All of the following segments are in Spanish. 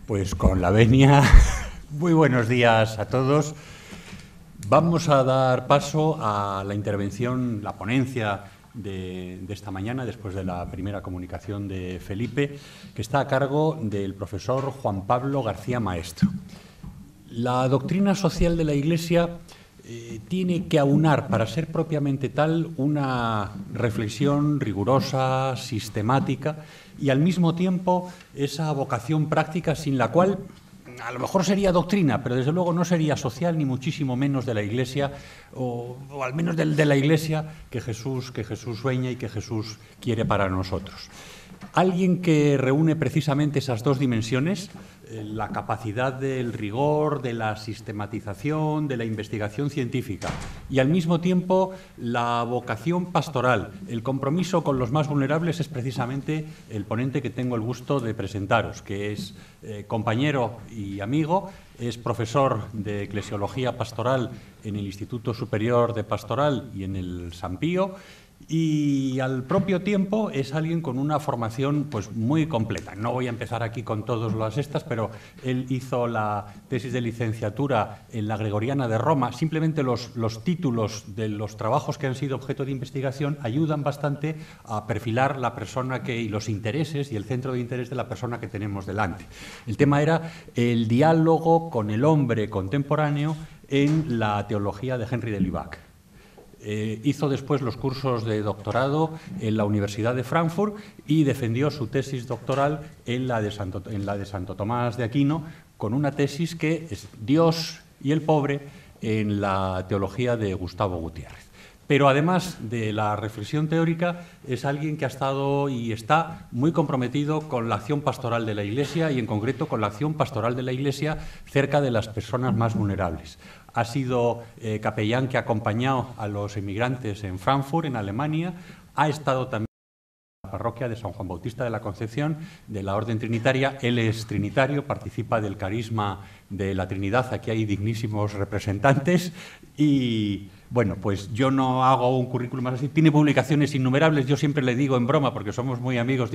Pues con la venia, muy buenos días a todos. Vamos a dar paso a la intervención, la ponencia de esta mañana, después de la primera comunicación de Felipe, que está a cargo del profesor Juan Pablo García Maestro. La doctrina social de la Iglesia tiene que aunar, para ser propiamente tal, una reflexión rigurosa, sistemática y al mismo tiempo esa vocación práctica sin la cual a lo mejor sería doctrina, pero desde luego no sería social ni muchísimo menos de la Iglesia o al menos de la Iglesia que Jesús sueña y que Jesús quiere para nosotros. Alguien que reúne precisamente esas dos dimensiones, la capacidad del rigor, de la sistematización, de la investigación científica y al mismo tiempo la vocación pastoral, el compromiso con los más vulnerables, es precisamente el ponente que tengo el gusto de presentaros, que es compañero y amigo, es profesor de Eclesiología Pastoral en el Instituto Superior de Pastoral y en el San Pío, y al propio tiempo es alguien con una formación pues muy completa. No voy a empezar aquí con todas las estas, pero él hizo la tesis de licenciatura en la Gregoriana de Roma. Simplemente los títulos de los trabajos que han sido objeto de investigación ayudan bastante a perfilar la persona y los intereses y el centro de interés de la persona que tenemos delante. El tema era el diálogo con el hombre contemporáneo en la teología de Henri de Lubac. Hizo después los cursos de doctorado en la Universidad de Frankfurt y defendió su tesis doctoral en la de Santo Tomás de Aquino, con una tesis que es Dios y el pobre en la teología de Gustavo Gutiérrez. Pero además de la reflexión teórica, es alguien que ha estado y está muy comprometido con la acción pastoral de la Iglesia y en concreto con la acción pastoral de la Iglesia cerca de las personas más vulnerables. Ha sido capellán que ha acompañado a los emigrantes en Frankfurt, en Alemania. Ha estado también en la parroquia de San Juan Bautista de la Concepción, de la Orden Trinitaria. Él es trinitario, participa del carisma de la Trinidad. Aquí hay dignísimos representantes y bueno, pues yo no hago un currículum más así. Tiene publicaciones innumerables. Yo siempre le digo en broma, porque somos muy amigos,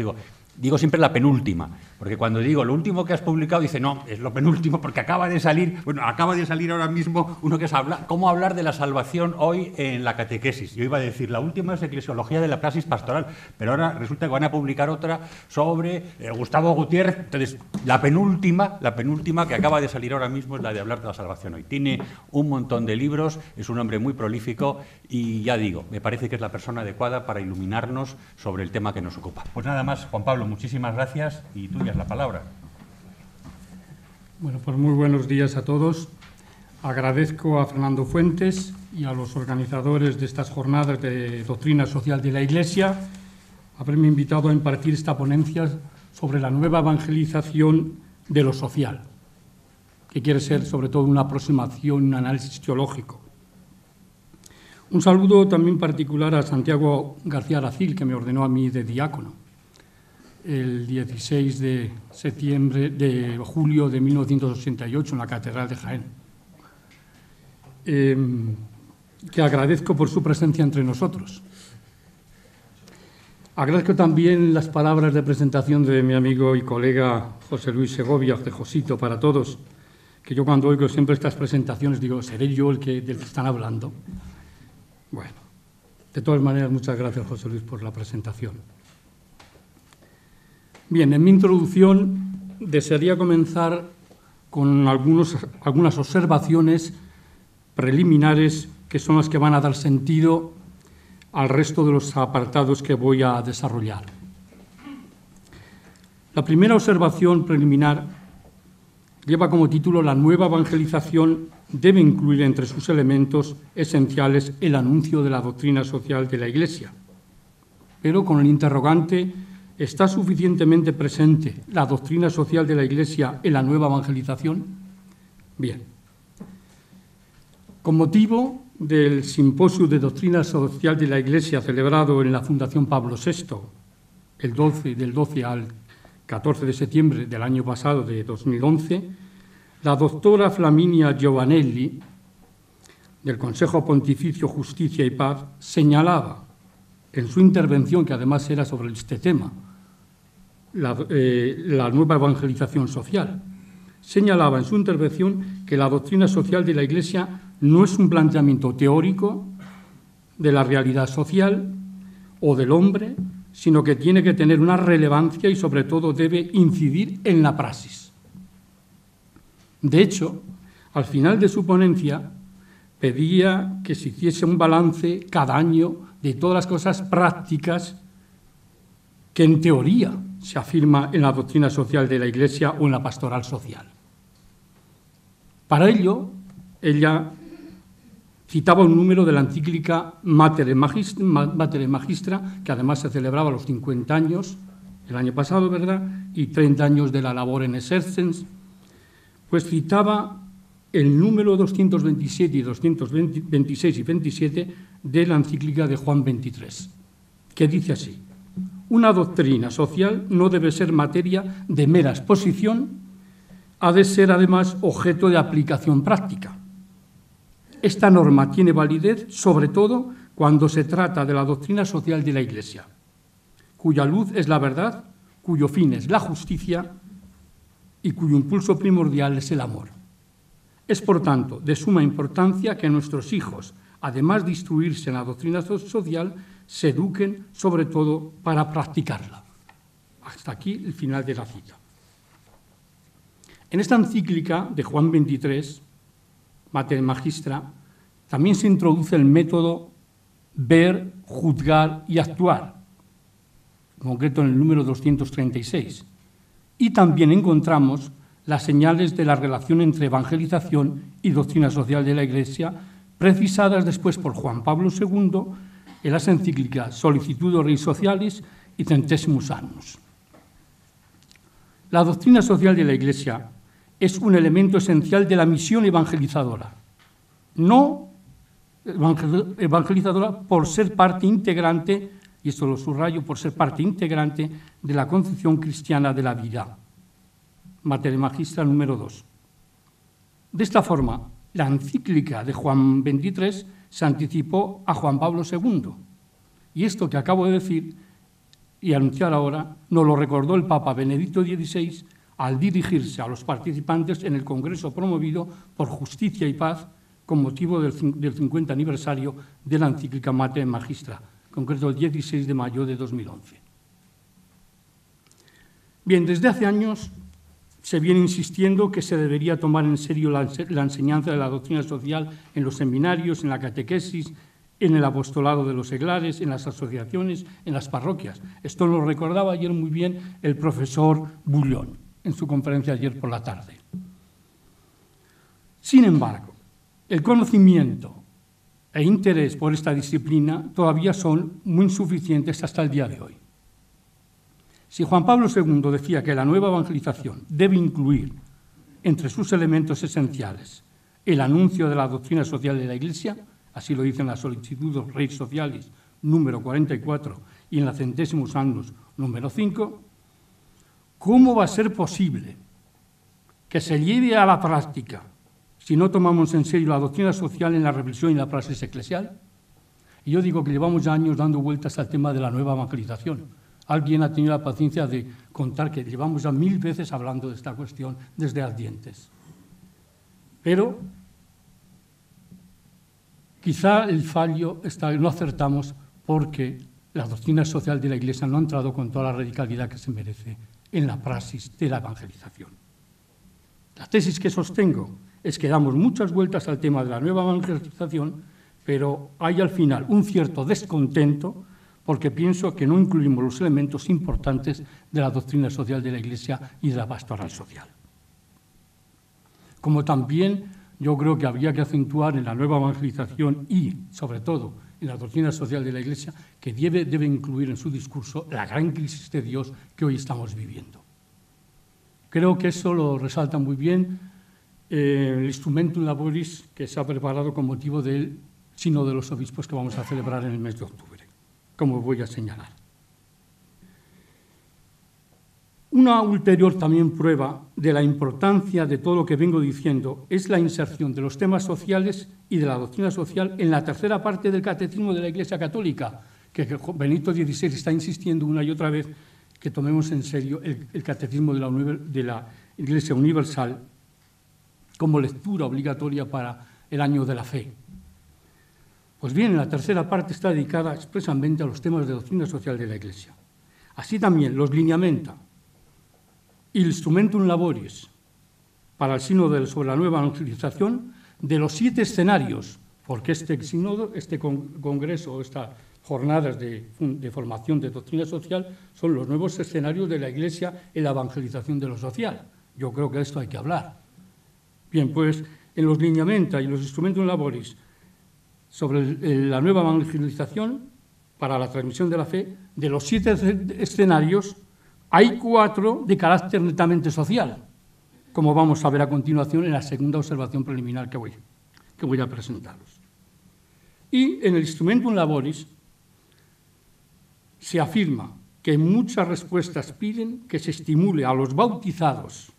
digo siempre la penúltima, porque cuando digo lo último que has publicado, dice no, es lo penúltimo, porque acaba de salir ahora mismo uno que es cómo hablar de la salvación hoy en la catequesis. Yo iba a decir, la última es Eclesiología de la Praxis Pastoral, pero ahora resulta que van a publicar otra sobre Gustavo Gutiérrez. Entonces, la penúltima que acaba de salir ahora mismo es la de hablar de la salvación hoy. Tiene un montón de libros, es un hombre muy prolífico y ya digo, me parece que es la persona adecuada para iluminarnos sobre el tema que nos ocupa. Pues nada más, Juan Pablo, muchísimas gracias y tuya es la palabra. Bueno, pues muy buenos días a todos. Agradezco a Fernando Fuentes y a los organizadores de estas jornadas de doctrina social de la Iglesia haberme invitado a impartir esta ponencia sobre la nueva evangelización de lo social, que quiere ser sobre todo una aproximación, un análisis teológico. Un saludo también particular a Santiago García Aracil, que me ordenó a mí de diácono el 16 de julio de 1988 en la Catedral de Jaén, que agradezco por su presencia entre nosotros. Agradezco también las palabras de presentación de mi amigo y colega José Luis Segovia, de Josito para todos, que yo cuando oigo siempre estas presentaciones digo, ¿seré yo del que están hablando? Bueno, de todas maneras, muchas gracias, José Luis, por la presentación. Bien, en mi introducción desearía comenzar con algunas observaciones preliminares que son las que van a dar sentido al resto de los apartados que voy a desarrollar. La primera observación preliminar lleva como título «La nueva evangelización debe incluir entre sus elementos esenciales el anuncio de la doctrina social de la Iglesia». Pero con el interrogante, ¿está suficientemente presente la doctrina social de la Iglesia en la nueva evangelización? Bien. Con motivo del Simposio de Doctrina Social de la Iglesia celebrado en la Fundación Pablo VI del 12 al 14 de septiembre del año pasado, de 2011, la doctora Flaminia Giovanelli, del Consejo Pontificio Justicia y Paz, señalaba en su intervención, que además era sobre este tema, la nueva evangelización social, señalaba en su intervención que la doctrina social de la Iglesia no es un planteamiento teórico de la realidad social o del hombre, sino que tiene que tener una relevancia y, sobre todo, debe incidir en la praxis. De hecho, al final de su ponencia, pedía que se hiciese un balance cada año de todas las cosas prácticas que en teoría se afirma en la doctrina social de la Iglesia o en la pastoral social. Para ello, ella citaba un número de la encíclica Mater Magistra, que además se celebraba los 50 años, el año pasado, ¿verdad?, y 30 años de la labor en Exercens, pues citaba el número 227 y 226 y 27 de la encíclica de Juan XXIII, que dice así: una doctrina social no debe ser materia de mera exposición, ha de ser además objeto de aplicación práctica. Esta norma tiene validez sobre todo cuando se trata de la doctrina social de la Iglesia, cuya luz es la verdad, cuyo fin es la justicia y cuyo impulso primordial es el amor. Es, por tanto, de suma importancia que nuestros hijos, además de instruirse en la doctrina social, se eduquen sobre todo para practicarla. Hasta aquí el final de la cita. En esta encíclica de Juan XXIII, Mater Magistra, también se introduce el método ver, juzgar y actuar, en concreto en el número 236. Y también encontramos las señales de la relación entre evangelización y doctrina social de la Iglesia, precisadas después por Juan Pablo II en las encíclicas Solicitudo Rei Socialis y Centesimus Annus. La doctrina social de la Iglesia es un elemento esencial de la misión evangelizadora, no evangelizadora por ser parte integrante, y esto lo subrayo, por ser parte integrante de la concepción cristiana de la vida. Mater Magistra número 2. De esta forma, la encíclica de Juan XXIII se anticipó a Juan Pablo II. Y esto que acabo de decir y anunciar ahora nos lo recordó el Papa Benedicto XVI al dirigirse a los participantes en el congreso promovido por Justicia y Paz con motivo del 50 aniversario de la encíclica Mater Magistra, en concreto el 16 de mayo de 2011. Bien, desde hace años se viene insistiendo que se debería tomar en serio la enseñanza de la doctrina social en los seminarios, en la catequesis, en el apostolado de los seglares, en las asociaciones, en las parroquias. Esto lo recordaba ayer muy bien el profesor Bullón en su conferencia ayer por la tarde. Sin embargo, el conocimiento e interés por esta disciplina todavía son muy insuficientes hasta el día de hoy. Si Juan Pablo II decía que la nueva evangelización debe incluir entre sus elementos esenciales el anuncio de la doctrina social de la Iglesia, así lo dice en la Solicitudo Rei Socialis número 44 y en la Centesimus Annus número 5, ¿cómo va a ser posible que se lleve a la práctica si no tomamos en serio la doctrina social en la reflexión y la praxis eclesial? Y yo digo que llevamos ya años dando vueltas al tema de la nueva evangelización. Alguien ha tenido la paciencia de contar que llevamos ya 1000 veces hablando de esta cuestión desde Ardientes. Pero quizá el fallo está, no acertamos porque la doctrina social de la Iglesia no ha entrado con toda la radicalidad que se merece en la praxis de la evangelización. La tesis que sostengo es que damos muchas vueltas al tema de la nueva evangelización, pero hay al final un cierto descontento porque pienso que no incluimos los elementos importantes de la doctrina social de la Iglesia y de la pastoral social. Como también yo creo que habría que acentuar en la nueva evangelización y, sobre todo, en la doctrina social de la Iglesia, que debe incluir en su discurso la gran crisis de Dios que hoy estamos viviendo. Creo que eso lo resalta muy bien el Instrumentum Laboris que se ha preparado con motivo del Sínodo de los Obispos que vamos a celebrar en el mes de octubre, como voy a señalar. Una ulterior también prueba de la importancia de todo lo que vengo diciendo es la inserción de los temas sociales y de la doctrina social en la tercera parte del Catecismo de la Iglesia Católica, que Benedicto XVI está insistiendo una y otra vez que tomemos en serio el Catecismo de la Iglesia Universal como lectura obligatoria para el año de la fe. Pues bien, la tercera parte está dedicada expresamente a los temas de doctrina social de la Iglesia. Así también los lineamenta, il instrumentum laboris para el sínodo sobre la nueva evangelización de los 7 escenarios, porque este sínodo, este congreso, estas jornadas de formación de doctrina social son los nuevos escenarios de la Iglesia en la evangelización de lo social. Yo creo que de esto hay que hablar. Bien, pues en los lineamenta y los instrumentum laboris sobre la nueva evangelización para la transmisión de la fe, de los 7 escenarios, hay 4 de carácter netamente social, como vamos a ver a continuación en la segunda observación preliminar que voy a presentaros. Y en el instrumentum laboris se afirma que muchas respuestas piden que se estimule a los bautizados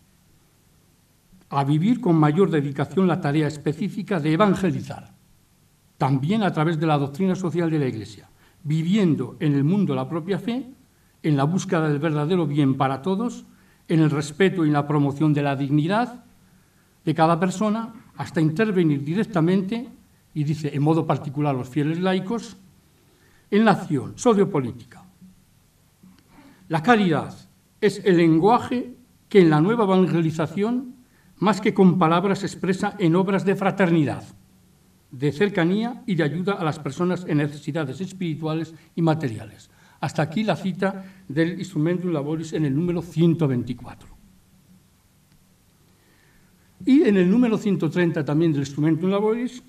a vivir con mayor dedicación la tarea específica de evangelizar, también a través de la doctrina social de la Iglesia, viviendo en el mundo la propia fe, en la búsqueda del verdadero bien para todos, en el respeto y la promoción de la dignidad de cada persona, hasta intervenir directamente, y dice en modo particular los fieles laicos, en la acción sociopolítica. La caridad es el lenguaje que en la nueva evangelización, más que con palabras, se expresa en obras de fraternidad, de cercanía y de ayuda a las personas en necesidades espirituales y materiales. Hasta aquí la cita del Instrumentum Laboris en el número 124. Y en el número 130 también del Instrumentum Laboris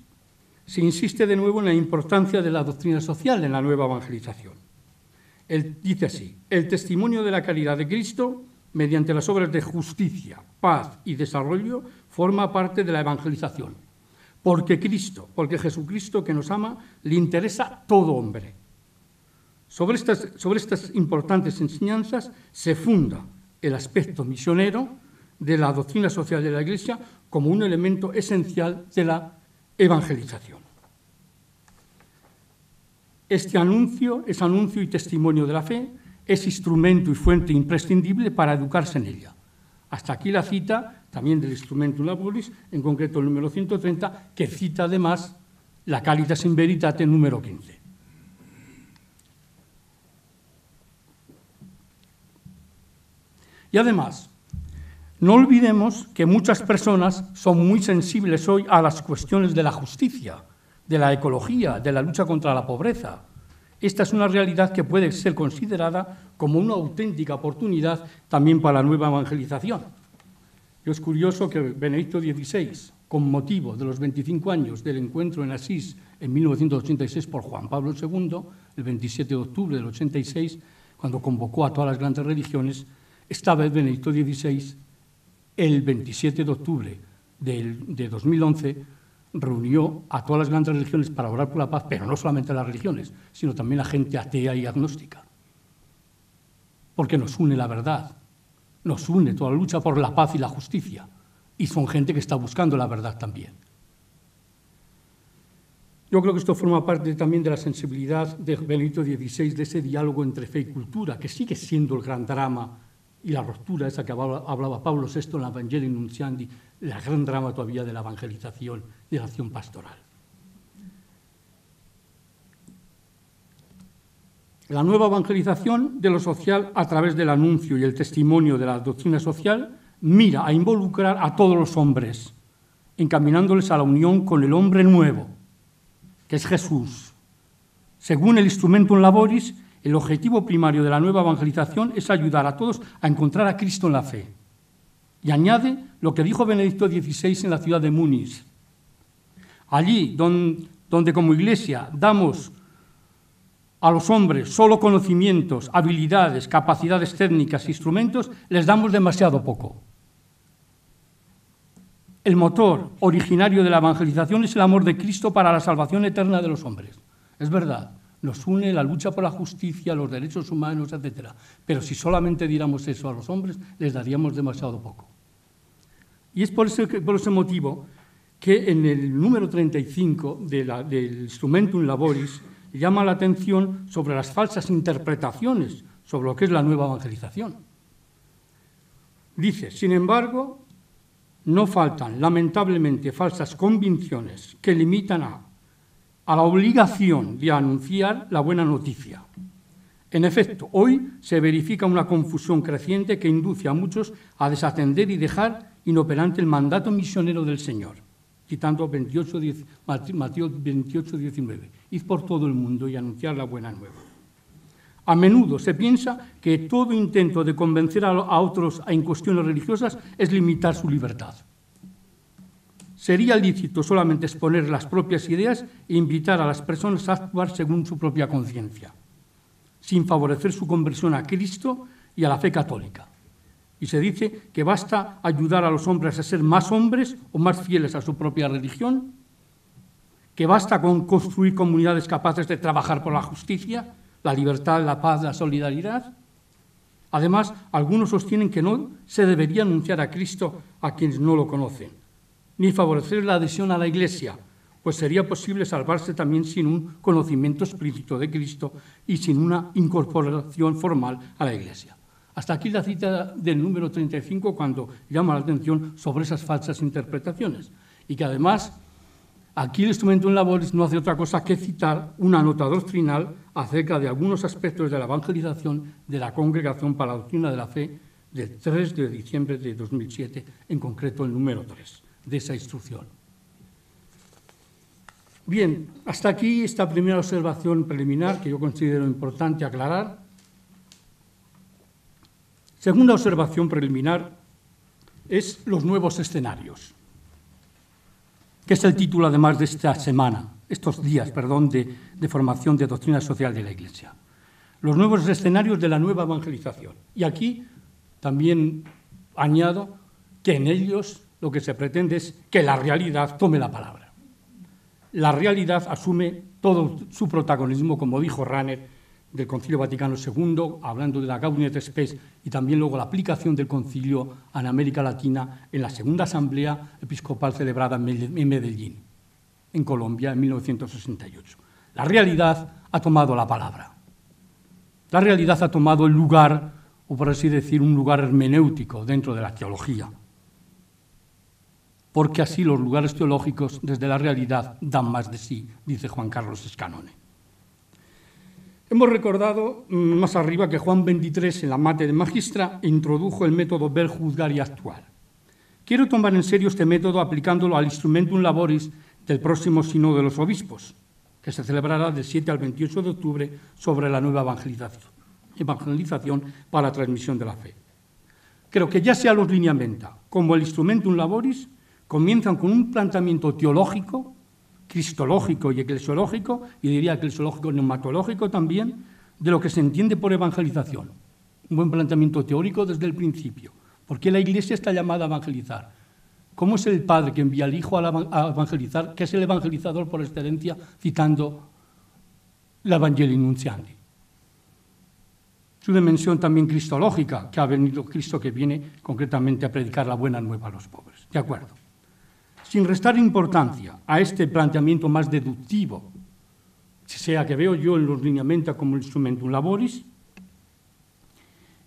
se insiste de nuevo en la importancia de la doctrina social en la nueva evangelización. Él dice así: el testimonio de la caridad de Cristo, mediante las obras de justicia, paz y desarrollo, forma parte de la evangelización. Porque Jesucristo, que nos ama, le interesa todo hombre. Sobre estas importantes enseñanzas se funda el aspecto misionero de la doctrina social de la Iglesia como un elemento esencial de la evangelización. Este anuncio es anuncio y testimonio de la fe, es instrumento y fuente imprescindible para educarse en ella. Hasta aquí la cita también del Instrumentum Laboris, en concreto el número 130, que cita además la Caritas in Veritate número 15. Y además, no olvidemos que muchas personas son muy sensibles hoy a las cuestiones de la justicia, de la ecología, de la lucha contra la pobreza. Esta es una realidad que puede ser considerada como una auténtica oportunidad también para la nueva evangelización. Y es curioso que Benedicto XVI, con motivo de los 25 años del encuentro en Asís en 1986 por Juan Pablo II, el 27 de octubre del 86, cuando convocó a todas las grandes religiones, esta vez Benedicto XVI, el 27 de octubre de 2011, reunió a todas las grandes religiones para orar por la paz, pero no solamente las religiones, sino también la gente atea y agnóstica. Porque nos une la verdad, nos une toda la lucha por la paz y la justicia, y son gente que está buscando la verdad también. Yo creo que esto forma parte también de la sensibilidad de Benedicto XVI, de ese diálogo entre fe y cultura, que sigue siendo el gran drama y la ruptura esa que hablaba Pablo VI en la Evangelii Nuntiandi, el gran drama todavía de la evangelización, de la acción pastoral. La nueva evangelización de lo social a través del anuncio y el testimonio de la doctrina social mira a involucrar a todos los hombres, encaminándoles a la unión con el hombre nuevo, que es Jesús. Según el Instrumentum Laboris, el objetivo primario de la nueva evangelización es ayudar a todos a encontrar a Cristo en la fe. Y añade lo que dijo Benedicto XVI en la ciudad de Múnich. Allí donde como Iglesia damos a los hombres solo conocimientos, habilidades, capacidades técnicas, instrumentos, les damos demasiado poco. El motor originario de la evangelización es el amor de Cristo para la salvación eterna de los hombres. Es verdad. Nos une la lucha por la justicia, los derechos humanos, etc. Pero si solamente diéramos eso a los hombres, les daríamos demasiado poco. Y es por ese motivo que en el número 35 del Instrumentum Laboris llama la atención sobre las falsas interpretaciones sobre lo que es la nueva evangelización. Dice, sin embargo, no faltan, lamentablemente, falsas convicciones que limitan a la obligación de anunciar la buena noticia. En efecto, hoy se verifica una confusión creciente que induce a muchos a desatender y dejar inoperante el mandato misionero del Señor, citando Mateo 28, 19. Id por todo el mundo y anunciar la buena nueva. A menudo se piensa que todo intento de convencer a otros en cuestiones religiosas es limitar su libertad. Sería lícito solamente exponer las propias ideas e invitar a las personas a actuar según su propia conciencia, sin favorecer su conversión a Cristo y a la fe católica. Y se dice que basta ayudar a los hombres a ser más hombres o más fieles a su propia religión, que basta con construir comunidades capaces de trabajar por la justicia, la libertad, la paz, la solidaridad. Además, algunos sostienen que no se debería anunciar a Cristo a quienes no lo conocen, ni favorecer la adhesión a la Iglesia, pues sería posible salvarse también sin un conocimiento explícito de Cristo y sin una incorporación formal a la Iglesia. Hasta aquí la cita del número 35, cuando llama la atención sobre esas falsas interpretaciones. Y que además, aquí el Instrumentum Laboris no hace otra cosa que citar una nota doctrinal acerca de algunos aspectos de la evangelización de la Congregación para la Doctrina de la Fe del 3 de diciembre de 2007, en concreto el número 3 de esa instrucción. Bien, hasta aquí esta primera observación preliminar que yo considero importante aclarar. Segunda observación preliminar es los nuevos escenarios, que es el título además de esta semana, estos días, de formación de doctrina social de la Iglesia. Los nuevos escenarios de la nueva evangelización. Y aquí también añado que en ellos lo que se pretende es que la realidad tome la palabra. La realidad asume todo su protagonismo, como dijo Rahner, del Concilio Vaticano II, hablando de la Gaudium et Spes, y también luego la aplicación del concilio en América Latina en la segunda asamblea episcopal celebrada en Medellín, en Colombia, en 1968. La realidad ha tomado la palabra. La realidad ha tomado el lugar, o por así decir, un lugar hermenéutico dentro de la teología. Porque así los lugares teológicos desde la realidad dan más de sí, dice Juan Carlos Escanone. Hemos recordado más arriba que Juan XXIII en la Mate de Magistra introdujo el método ver, juzgar y actuar. Quiero tomar en serio este método aplicándolo al Instrumentum Laboris del próximo Sínodo de los Obispos, que se celebrará del 7 al 28 de octubre sobre la nueva evangelización para la transmisión de la fe. Creo que ya sea los lineamenta como el Instrumentum Laboris comienzan con un planteamiento teológico, cristológico y eclesiológico, y diría eclesiológico neumatológico también, de lo que se entiende por evangelización. Un buen planteamiento teórico desde el principio. ¿Por qué la Iglesia está llamada a evangelizar? ¿Cómo es el Padre que envía al Hijo a evangelizar, que es el evangelizador por excelencia, citando la Evangelii Nuntiandi? Su dimensión también cristológica, que ha venido Cristo, que viene concretamente a predicar la buena nueva a los pobres. De acuerdo. Sin restar importancia a este planteamiento más deductivo, sea que veo yo en los lineamenta como el Instrumentum Laboris,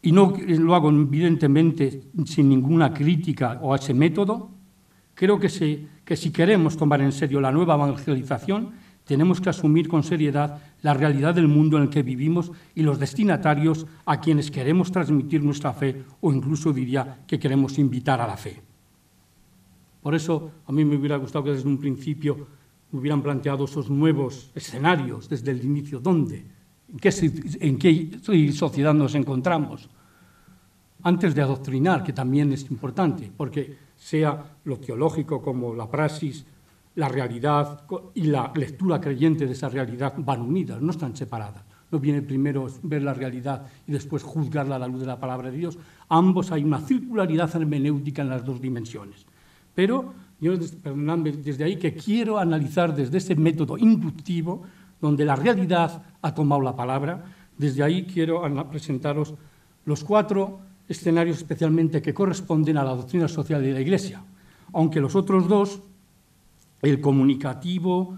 y no lo hago evidentemente sin ninguna crítica a ese método, creo que si queremos tomar en serio la nueva evangelización, tenemos que asumir con seriedad la realidad del mundo en el que vivimos y los destinatarios a quienes queremos transmitir nuestra fe, o incluso diría que queremos invitar a la fe. Por eso a mí me hubiera gustado que desde un principio hubieran planteado esos nuevos escenarios desde el inicio. ¿Dónde? ¿En qué sociedad nos encontramos? Antes de adoctrinar, que también es importante, porque sea lo teológico como la praxis, la realidad y la lectura creyente de esa realidad van unidas, no están separadas. No viene primero ver la realidad y después juzgarla a la luz de la palabra de Dios. Ambos hay una circularidad hermenéutica en las dos dimensiones. Pero yo, perdonadme, desde ahí que quiero analizar desde ese método inductivo, donde la realidad ha tomado la palabra, desde ahí quiero presentaros los 4 escenarios especialmente que corresponden a la doctrina social de la Iglesia, aunque los otros 2, el comunicativo,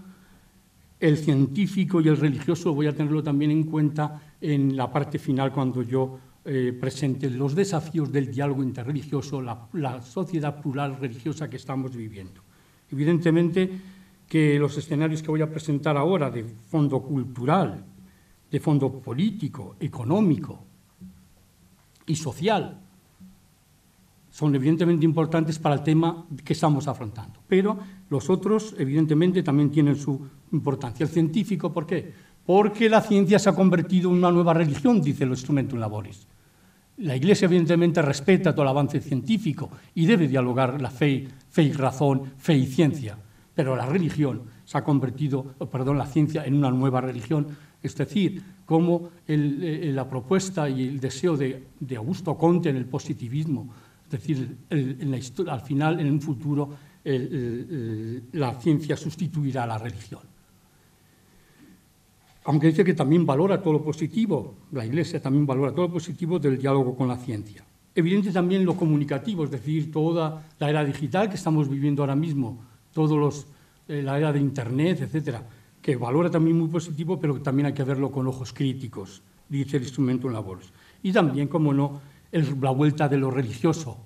el científico y el religioso, voy a tenerlo también en cuenta en la parte final cuando yo presente los desafíos del diálogo interreligioso, la sociedad plural religiosa que estamos viviendo. Evidentemente que los escenarios que voy a presentar ahora de fondo cultural, de fondo político, económico y social, son evidentemente importantes para el tema que estamos afrontando. Pero los otros, evidentemente, también tienen su importancia. El científico, ¿por qué? Porque la ciencia se ha convertido en una nueva religión, dice el Instrumentum Laboris. La Iglesia, evidentemente, respeta todo el avance científico y debe dialogar la fe y razón, fe y ciencia. Pero la religión se ha convertido, la ciencia, en una nueva religión. Es decir, como la propuesta y el deseo de Augusto Comte en el positivismo, es decir, al final, en un futuro, la ciencia sustituirá a la religión. Aunque dice que también valora todo lo positivo, la Iglesia también valora todo lo positivo del diálogo con la ciencia. Evidente también lo comunicativo, es decir, toda la era digital que estamos viviendo ahora mismo, la era de Internet, etcétera, que valora también muy positivo, pero que también hay que verlo con ojos críticos, dice el Instrumentum Laboris. Y también, como no, la vuelta de lo religioso.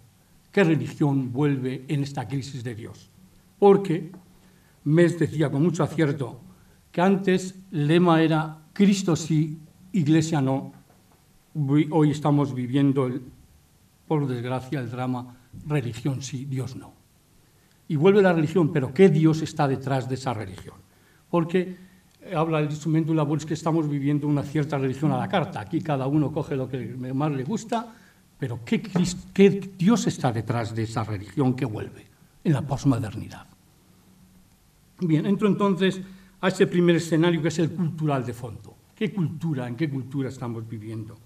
¿Qué religión vuelve en esta crisis de Dios? Porque Mes decía con mucho acierto que antes el lema era Cristo sí, Iglesia no. Hoy estamos viviendo, por desgracia, el drama religión sí, Dios no. Y vuelve la religión, pero ¿qué Dios está detrás de esa religión? Porque habla el Instrumentum Laboris que estamos viviendo una cierta religión a la carta. Aquí cada uno coge lo que más le gusta, pero ¿qué Dios está detrás de esa religión que vuelve en la posmodernidad? Bien, entro entonces a ese primer escenario que es el cultural de fondo. ¿En qué cultura estamos viviendo?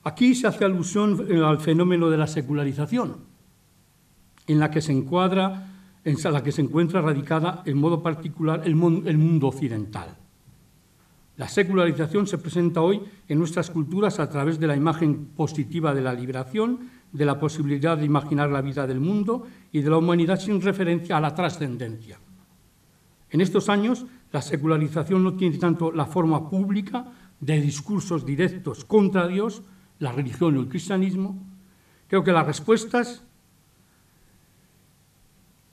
Aquí se hace alusión al fenómeno de la secularización, en la que se encuentra radicada en modo particular el mundo occidental. La secularización se presenta hoy en nuestras culturas a través de la imagen positiva de la liberación, de la posibilidad de imaginar la vida del mundo y de la humanidad sin referencia a la trascendencia. En estos años, la secularización no tiene tanto la forma pública de discursos directos contra Dios, la religión o el cristianismo. Creo que las respuestas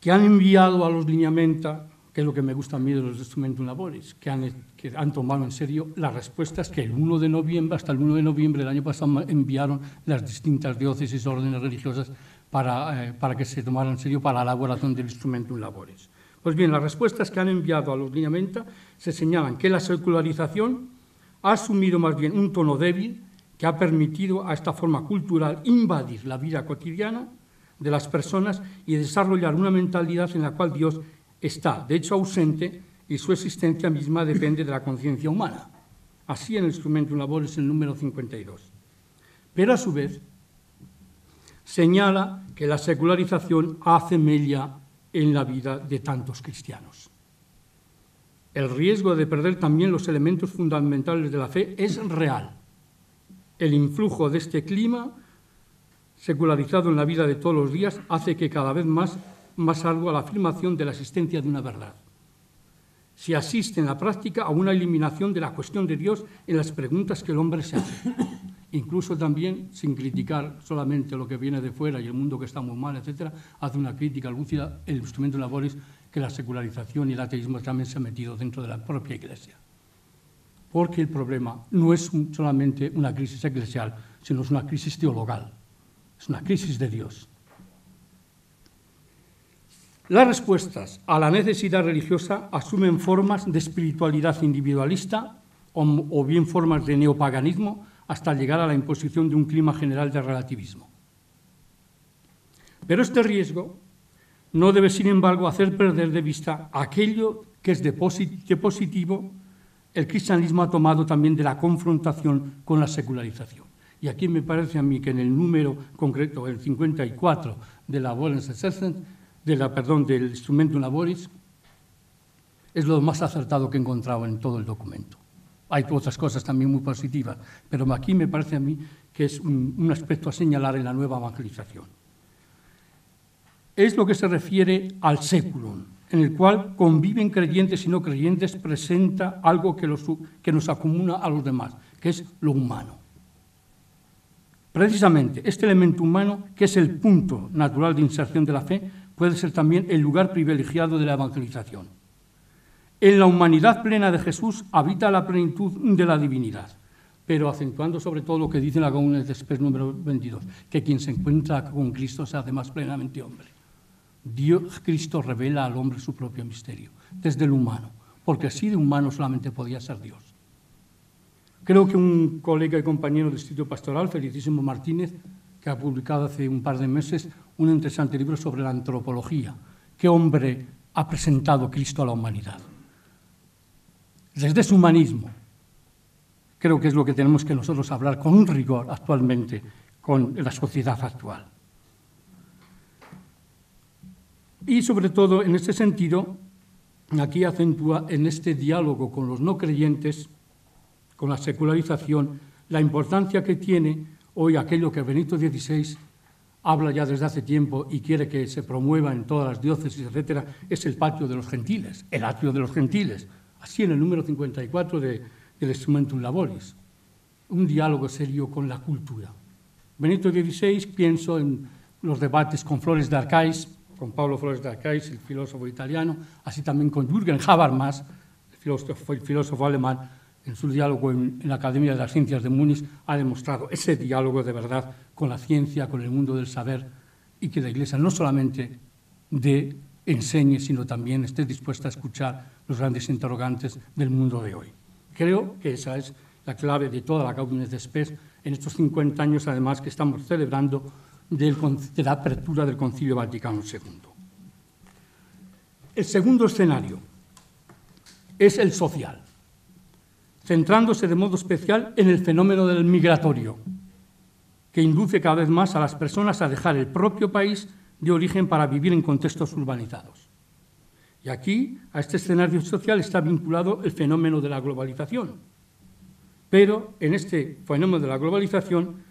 que han enviado a los lineamenta, que es lo que me gusta a mí de los Instrumentum Laboris, que han tomado en serio las respuestas que hasta el 1 de noviembre del año pasado enviaron las distintas diócesis, órdenes religiosas, para que se tomaran en serio para la elaboración del Instrumentum Laboris. Pues bien, las respuestas que han enviado a los lineamenta se señalan que la secularización ha asumido más bien un tono débil que ha permitido a esta forma cultural invadir la vida cotidiana de las personas y desarrollar una mentalidad en la cual Dios está, de hecho, ausente y su existencia misma depende de la conciencia humana. Así en el Instrumentum Laboris, el número 52. Pero, a su vez, señala que la secularización hace mella en la vida de tantos cristianos. El riesgo de perder también los elementos fundamentales de la fe es real. El influjo de este clima secularizado en la vida de todos los días hace que cada vez más algo a la afirmación de la existencia de una verdad. Se asiste en la práctica a una eliminación de la cuestión de Dios en las preguntas que el hombre se hace. Incluso también, sin criticar solamente lo que viene de fuera y el mundo que está muy mal, etcétera, hace una crítica lúcida el Instrumentum Laboris que la secularización y el ateísmo también se han metido dentro de la propia Iglesia. Porque el problema no es solamente una crisis eclesial, sino es una crisis teologal, es una crisis de Dios. Las respuestas a la necesidad religiosa asumen formas de espiritualidad individualista o bien formas de neopaganismo hasta llegar a la imposición de un clima general de relativismo. Pero este riesgo no debe, sin embargo, hacer perder de vista aquello que es de positivo el cristianismo ha tomado también de la confrontación con la secularización. Y aquí me parece a mí que en el número concreto, el 54 de la del Instrumentum Laboris, es lo más acertado que he encontrado en todo el documento. Hay otras cosas también muy positivas, pero aquí me parece a mí que es un aspecto a señalar en la nueva evangelización. Es lo que se refiere al séculum, en el cual conviven creyentes y no creyentes, presenta algo que nos acumula a los demás, que es lo humano. Precisamente, este elemento humano, que es el punto natural de inserción de la fe, puede ser también el lugar privilegiado de la evangelización. En la humanidad plena de Jesús habita la plenitud de la divinidad, pero acentuando sobre todo lo que dice la Gaunes de Spes número 22, que quien se encuentra con Cristo se hace más plenamente hombre. Cristo revela al hombre su propio misterio, desde el humano, porque así de humano solamente podía ser Dios. Creo que un colega y compañero del Estudio Pastoral, Felicísimo Martínez, que ha publicado hace un par de meses un interesante libro sobre la antropología. ¿Qué hombre ha presentado Cristo a la humanidad? Desde su humanismo. Creo que es lo que tenemos que nosotros hablar con un rigor actualmente con la sociedad actual. Y sobre todo, en este sentido, aquí acentúa en este diálogo con los no creyentes, con la secularización, la importancia que tiene hoy aquello que Benito XVI habla ya desde hace tiempo y quiere que se promueva en todas las diócesis, etcétera, es el patio de los gentiles, el atrio de los gentiles, así en el número 54 del Instrumentum Laboris, un diálogo serio con la cultura. Benito XVI, pienso en los debates con Flores de Arcais, con Pablo Flores de Arcais, el filósofo italiano, así también con Jürgen Habermas, el filósofo alemán, en su diálogo en la Academia de las Ciencias de Múnich, ha demostrado ese diálogo de verdad con la ciencia, con el mundo del saber, y que la Iglesia no solamente enseñe, sino también esté dispuesta a escuchar los grandes interrogantes del mundo de hoy. Creo que esa es la clave de toda la Gaudium et Spes en estos 50 años, además, que estamos celebrando de la apertura del Concilio Vaticano II. El segundo escenario es el social, centrándose de modo especial en el fenómeno del migratorio, que induce cada vez más a las personas a dejar el propio país de origen para vivir en contextos urbanizados. Y aquí, a este escenario social, está vinculado el fenómeno de la globalización. Pero en este fenómeno de la globalización,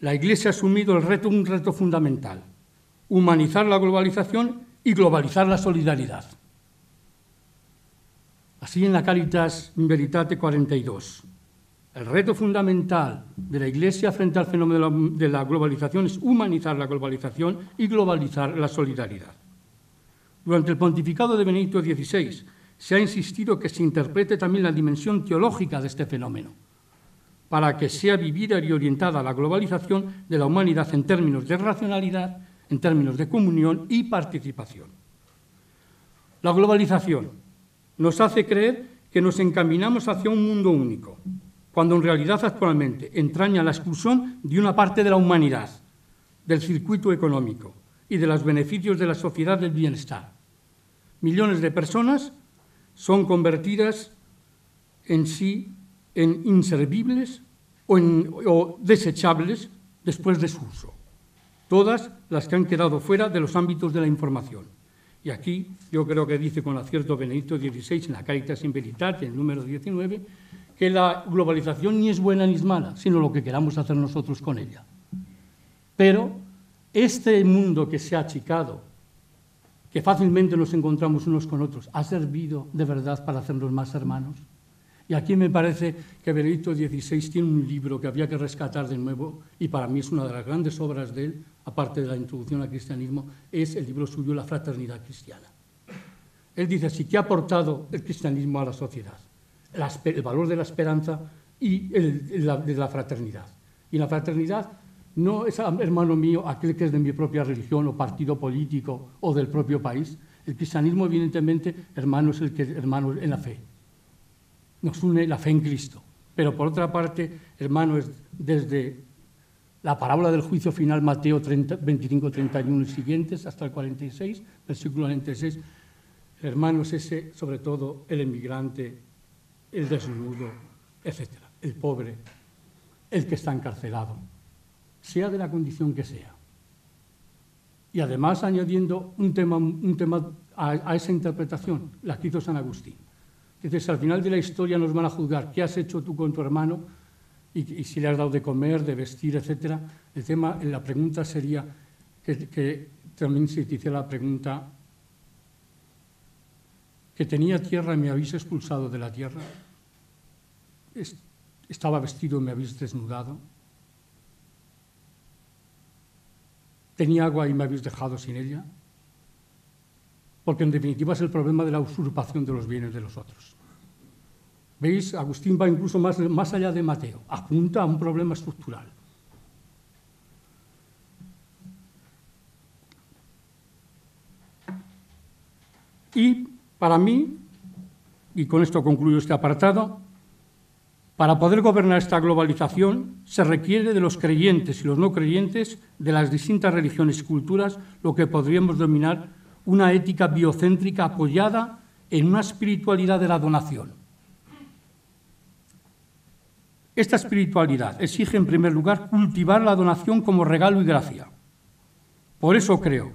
la Iglesia ha asumido un reto fundamental: humanizar la globalización y globalizar la solidaridad. Así en la Caritas in Veritate 42. El reto fundamental de la Iglesia frente al fenómeno de la globalización es humanizar la globalización y globalizar la solidaridad. Durante el pontificado de Benedicto XVI se ha insistido que se interprete también la dimensión teológica de este fenómeno, para que sea vivida y orientada a la globalización de la humanidad en términos de racionalidad, en términos de comunión y participación. La globalización nos hace creer que nos encaminamos hacia un mundo único, cuando en realidad actualmente entraña la exclusión de una parte de la humanidad, del circuito económico y de los beneficios de la sociedad del bienestar. Millones de personas son convertidas en sí en inservibles o desechables después de su uso. Todas las que han quedado fuera de los ámbitos de la información. Y aquí yo creo que dice con acierto Benedicto XVI en la Caritas in Veritate, en el número 19, que la globalización ni es buena ni es mala, sino lo que queramos hacer nosotros con ella. Pero este mundo que se ha achicado, que fácilmente nos encontramos unos con otros, ¿ha servido de verdad para hacernos más hermanos? Y aquí me parece que Benedicto XVI tiene un libro que había que rescatar de nuevo, y para mí es una de las grandes obras de él, aparte de la introducción al cristianismo, es el libro suyo, La Fraternidad Cristiana. Él dice así: ¿qué ha aportado el cristianismo a la sociedad? El valor de la esperanza y de la fraternidad. Y la fraternidad no es, hermano mío, aquel que es de mi propia religión o partido político o del propio país. El cristianismo, evidentemente, hermano, es el que hermano en la fe. Nos une la fe en Cristo. Pero por otra parte, hermano, es desde la parábola del juicio final, Mateo 25, 31 y siguientes, hasta el 46, versículo 46, hermano, es ese, sobre todo, el emigrante, el desnudo, etcétera, el pobre, el que está encarcelado, sea de la condición que sea. Y además añadiendo un tema a esa interpretación, la que hizo San Agustín. Dices, al final de la historia nos van a juzgar qué has hecho tú con tu hermano y si le has dado de comer, de vestir, etcétera. La pregunta sería, que también se dice la pregunta, que tenía tierra y me habéis expulsado de la tierra, estaba vestido y me habéis desnudado. tenía agua y me habéis dejado sin ella? Porque en definitiva es el problema de la usurpación de los bienes de los otros. ¿Veis? Agustín va incluso más allá de Mateo, apunta a un problema estructural. Y para mí, y con esto concluyo este apartado, para poder gobernar esta globalización se requiere de los creyentes y los no creyentes de las distintas religiones y culturas lo que podríamos denominar una ética biocéntrica apoyada en una espiritualidad de la donación. Esta espiritualidad exige, en primer lugar, cultivar la donación como regalo y gracia. Por eso creo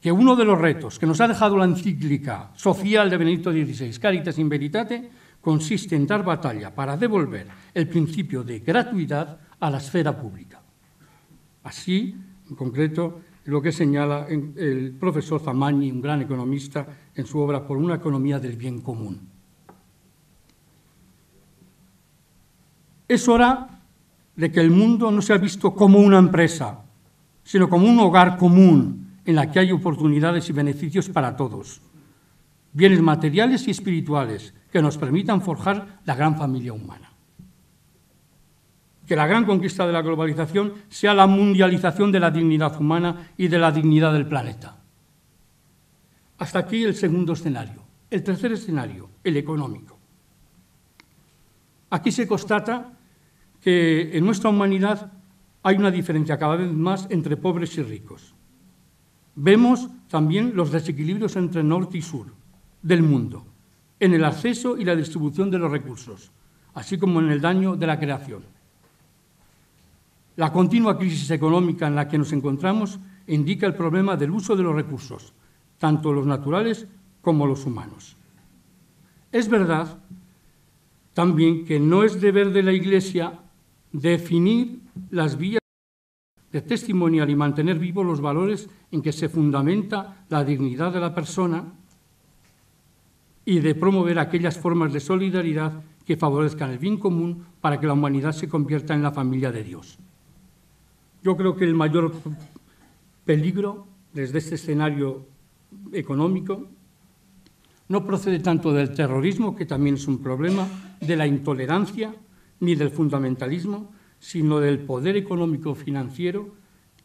que uno de los retos que nos ha dejado la encíclica social de Benedicto XVI, Caritas in Veritate, consiste en dar batalla para devolver el principio de gratuidad a la esfera pública. Así, en concreto, lo que señala el profesor Zamagni, un gran economista, en su obra Por una economía del bien común. Es hora de que el mundo no sea visto como una empresa, sino como un hogar común en la que hay oportunidades y beneficios para todos, bienes materiales y espirituales que nos permitan forjar la gran familia humana. Que la gran conquista de la globalización sea la mundialización de la dignidad humana y de la dignidad del planeta. Hasta aquí el segundo escenario. El tercer escenario, el económico. Aquí se constata que en nuestra humanidad hay una diferencia cada vez más entre pobres y ricos. Vemos también los desequilibrios entre norte y sur del mundo, en el acceso y la distribución de los recursos, así como en el daño de la creación. La continua crisis económica en la que nos encontramos indica el problema del uso de los recursos, tanto los naturales como los humanos. Es verdad también que no es deber de la Iglesia definir las vías de testimoniar y mantener vivos los valores en que se fundamenta la dignidad de la persona y de promover aquellas formas de solidaridad que favorezcan el bien común para que la humanidad se convierta en la familia de Dios. Yo creo que el mayor peligro desde este escenario económico no procede tanto del terrorismo, que también es un problema, de la intolerancia ni del fundamentalismo, sino del poder económico financiero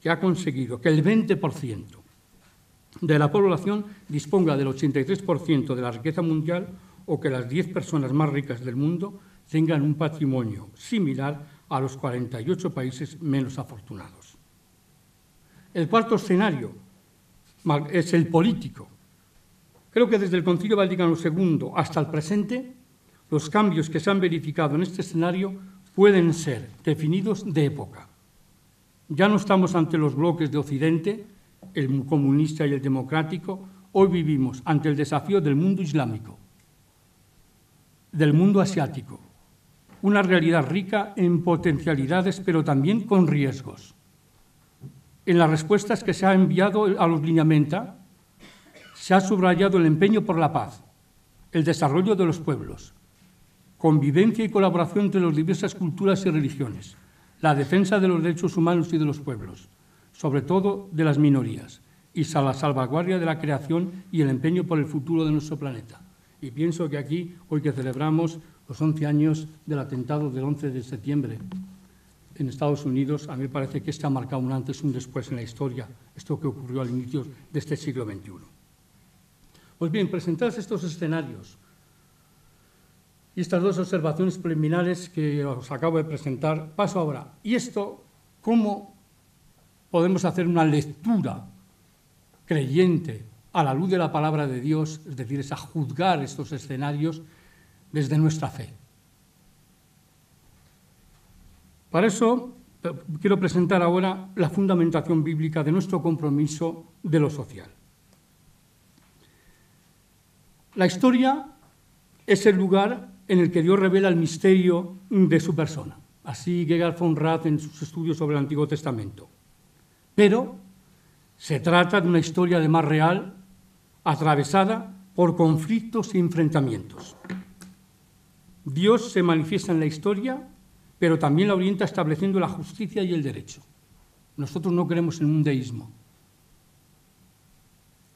que ha conseguido que el 20% de la población disponga del 83% de la riqueza mundial o que las 10 personas más ricas del mundo tengan un patrimonio similar a los 48 países menos afortunados. El cuarto escenario es el político. Creo que desde el Concilio Vaticano II hasta el presente, los cambios que se han verificado en este escenario pueden ser definidos de época. Ya no estamos ante los bloques de Occidente, el comunista y el democrático, hoy vivimos ante el desafío del mundo islámico, del mundo asiático, una realidad rica en potencialidades, pero también con riesgos. En las respuestas que se ha enviado a los lineamenta, se ha subrayado el empeño por la paz, el desarrollo de los pueblos, convivencia y colaboración entre las diversas culturas y religiones, la defensa de los derechos humanos y de los pueblos, sobre todo de las minorías, y la salvaguardia de la creación y el empeño por el futuro de nuestro planeta. Y pienso que aquí, hoy que celebramos los 11 años del atentado del 11 de septiembre en Estados Unidos, a mí me parece que ha marcado un antes y un después en la historia, esto que ocurrió al inicio de este siglo XXI. Pues bien, presentados estos escenarios y estas dos observaciones preliminares que os acabo de presentar, paso ahora. ¿Y esto cómo podemos hacer una lectura creyente a la luz de la palabra de Dios, es decir, es a juzgar estos escenarios desde nuestra fe? Para eso quiero presentar ahora la fundamentación bíblica de nuestro compromiso de lo social. La historia es el lugar en el que Dios revela el misterio de su persona. Así Gerhard von Rath en sus estudios sobre el Antiguo Testamento. Pero se trata de una historia además real, atravesada por conflictos y enfrentamientos. Dios se manifiesta en la historia, pero también la orienta estableciendo la justicia y el derecho. Nosotros no creemos en un deísmo.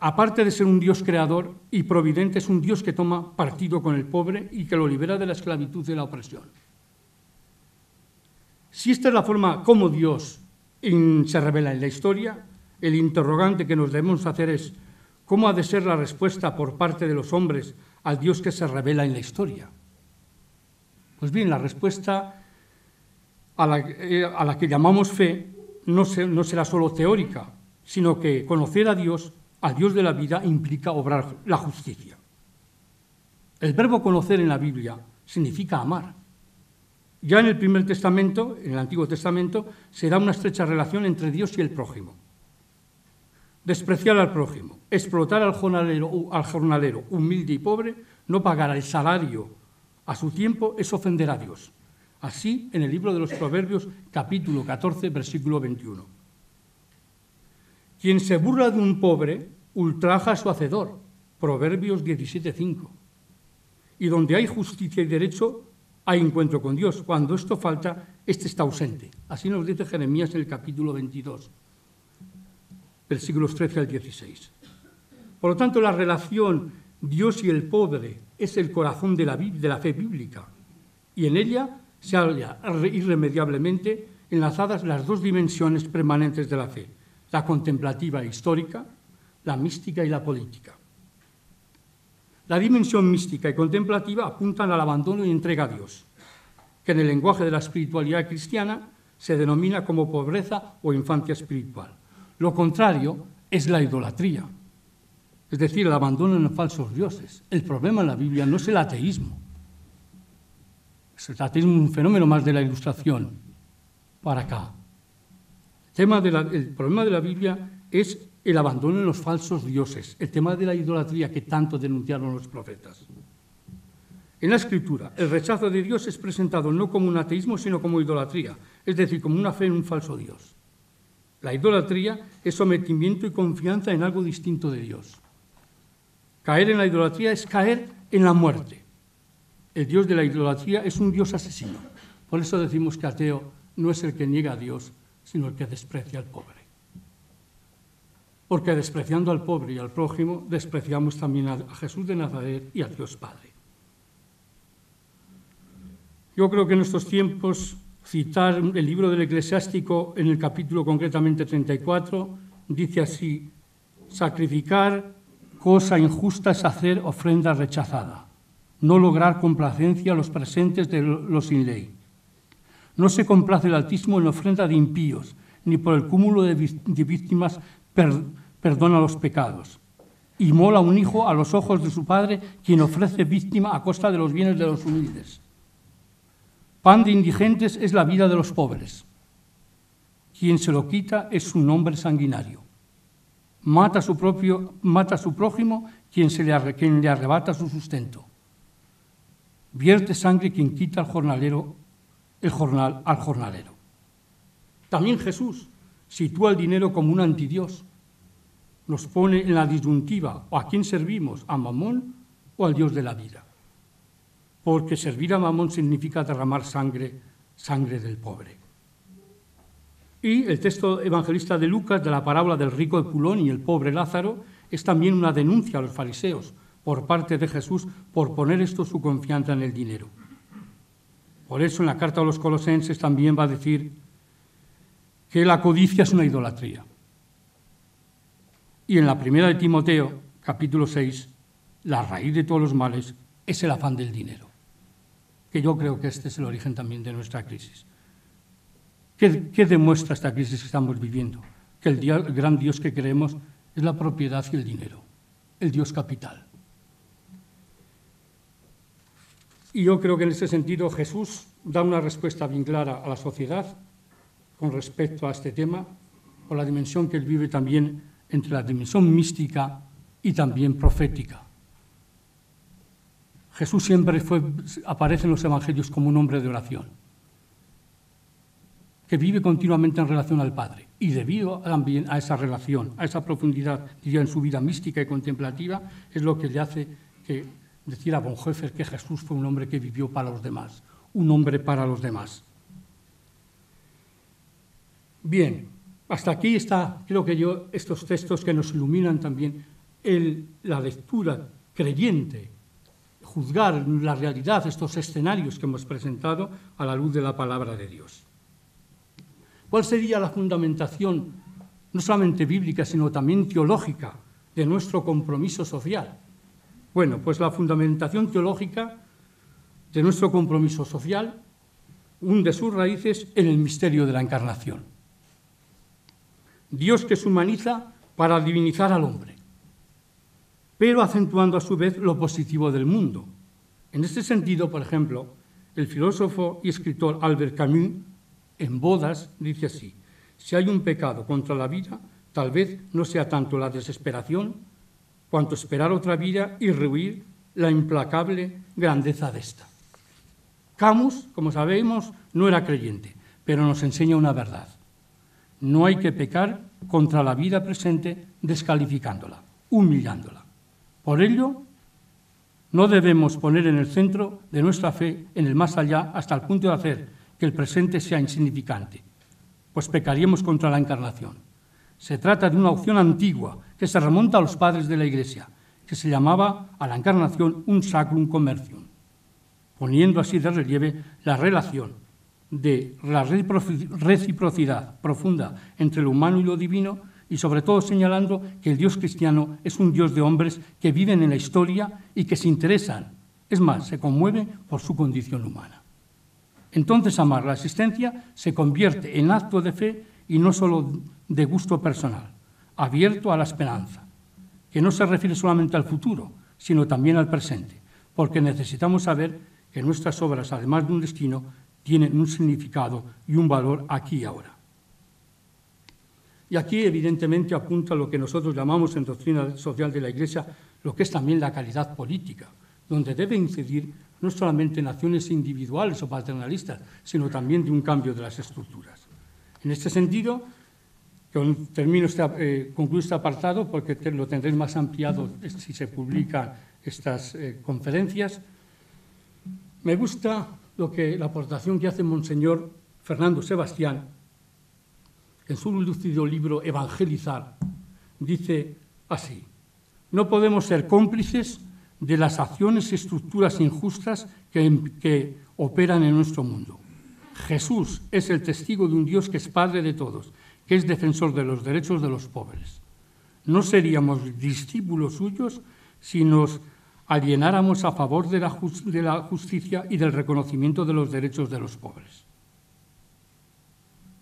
Aparte de ser un Dios creador y providente, es un Dios que toma partido con el pobre y que lo libera de la esclavitud y de la opresión. Si esta es la forma como Dios se revela en la historia, el interrogante que nos debemos hacer es ¿cómo ha de ser la respuesta por parte de los hombres al Dios que se revela en la historia? Pues bien, la respuesta a la que llamamos fe no será solo teórica, sino que conocer a Dios, al Dios de la vida, implica obrar la justicia. El verbo conocer en la Biblia significa amar. Ya en el Primer Testamento, en el Antiguo Testamento, se da una estrecha relación entre Dios y el prójimo. Despreciar al prójimo, explotar al jornalero humilde y pobre, no pagar el salario a su tiempo, es ofender a Dios. Así, en el libro de los Proverbios, capítulo 14, versículo 21. Quien se burla de un pobre, ultraja a su hacedor. Proverbios 17:5. Y donde hay justicia y derecho, hay encuentro con Dios. Cuando esto falta, este está ausente. Así nos dice Jeremías en el capítulo 22, versículos 13 al 16. Por lo tanto, la relación Dios y el pobre es el corazón de la fe bíblica. Y en ella se hallan irremediablemente enlazadas las dos dimensiones permanentes de la fe, la contemplativa e histórica, la mística y la política. La dimensión mística y contemplativa apuntan al abandono y entrega a Dios, que en el lenguaje de la espiritualidad cristiana se denomina como pobreza o infancia espiritual. Lo contrario es la idolatría, es decir, el abandono en falsos dioses. El problema en la Biblia no es el ateísmo. El ateísmo es un fenómeno más de la Ilustración para acá. El problema de la Biblia es el abandono en los falsos dioses, el tema de la idolatría que tanto denunciaron los profetas. En la Escritura, el rechazo de Dios es presentado no como un ateísmo, sino como idolatría, es decir, como una fe en un falso Dios. La idolatría es sometimiento y confianza en algo distinto de Dios. Caer en la idolatría es caer en la muerte. El Dios de la idolatría es un Dios asesino. Por eso decimos que ateo no es el que niega a Dios, sino el que desprecia al pobre. Porque despreciando al pobre y al prójimo, despreciamos también a Jesús de Nazaret y a Dios Padre. Yo creo que en estos tiempos citar el libro del Eclesiástico en el capítulo concretamente 34, dice así: sacrificar cosa injusta es hacer ofrenda rechazada, no lograr complacencia a los presentes de los sin ley. No se complace el Altísimo en ofrenda de impíos, ni por el cúmulo de víctimas perdona los pecados. Inmola un hijo a los ojos de su padre, quien ofrece víctima a costa de los bienes de los humildes. Pan de indigentes es la vida de los pobres. Quien se lo quita es un hombre sanguinario. Mata a su prójimo quien le arrebata su sustento. Vierte sangre quien quita al jornalero el jornal al jornalero. También Jesús sitúa el dinero como un antidios. Nos pone en la disyuntiva: ¿a quién servimos? ¿A Mamón o al Dios de la vida? Porque servir a Mamón significa derramar sangre del pobre. Y el texto evangelista de Lucas de la parábola del rico Epulón y el pobre Lázaro es también una denuncia a los fariseos por parte de Jesús por poner su confianza en el dinero. Por eso en la carta a los Colosenses también va a decir que la codicia es una idolatría. Y en la primera de Timoteo, capítulo 6, la raíz de todos los males es el afán del dinero. Que yo creo que este es el origen también de nuestra crisis. ¿Qué demuestra esta crisis que estamos viviendo? Que el gran Dios que creemos es la propiedad y el dinero, el Dios capital. Y yo creo que en ese sentido Jesús da una respuesta bien clara a la sociedad con respecto a este tema, por la dimensión que él vive también entre la dimensión mística y también profética. Jesús siempre aparece en los evangelios como un hombre de oración, que vive continuamente en relación al Padre. Y debido también a esa relación, a esa profundidad, diría, en su vida mística y contemplativa, es lo que le hace decir a Bonhoeffer que Jesús fue un hombre que vivió para los demás, un hombre para los demás. Bien, Hasta aquí está, creo que yo, estos textos que nos iluminan también la lectura creyente, juzgar la realidad, estos escenarios que hemos presentado a la luz de la palabra de Dios. ¿Cuál sería la fundamentación, no solamente bíblica, sino también teológica, de nuestro compromiso social? Bueno, pues la fundamentación teológica de nuestro compromiso social hunde sus raíces en el misterio de la encarnación. Dios que se humaniza para divinizar al hombre, pero acentuando a su vez lo positivo del mundo. En este sentido, por ejemplo, el filósofo y escritor Albert Camus, en Bodas, dice así: si hay un pecado contra la vida, tal vez no sea tanto la desesperación, cuanto esperar otra vida y rehuir la implacable grandeza de esta. Camus, como sabemos, no era creyente, pero nos enseña una verdad. No hay que pecar contra la vida presente descalificándola, humillándola. Por ello, no debemos poner en el centro de nuestra fe en el más allá hasta el punto de hacer que el presente sea insignificante, pues pecaríamos contra la encarnación. Se trata de una opción antigua que se remonta a los padres de la Iglesia, que se llamaba a la encarnación un sacrum commercium, poniendo así de relieve la relación de la reciprocidad profunda entre lo humano y lo divino, y sobre todo señalando que el Dios cristiano es un Dios de hombres que viven en la historia y que se interesan, es más, se conmueven por su condición humana. Entonces amar la existencia se convierte en acto de fe y no solo de gusto personal, abierto a la esperanza, que no se refiere solamente al futuro, sino también al presente, porque necesitamos saber que nuestras obras, además de un destino, tienen un significado y un valor aquí y ahora. Y aquí, evidentemente, apunta lo que nosotros llamamos en doctrina social de la Iglesia, lo que es también la caridad política, donde debe incidir no solamente en acciones individuales o paternalistas, sino también de un cambio de las estructuras. En este sentido, concluyo este apartado porque lo tendréis más ampliado si se publican estas conferencias. Me gusta la aportación que hace Monseñor Fernando Sebastián en su lúcido libro Evangelizar. Dice así: no podemos ser cómplices de las acciones y estructuras injustas que operan en nuestro mundo. Jesús es el testigo de un Dios que es Padre de todos, que es defensor de los derechos de los pobres. No seríamos discípulos suyos si nos alienáramos a favor de la justicia y del reconocimiento de los derechos de los pobres.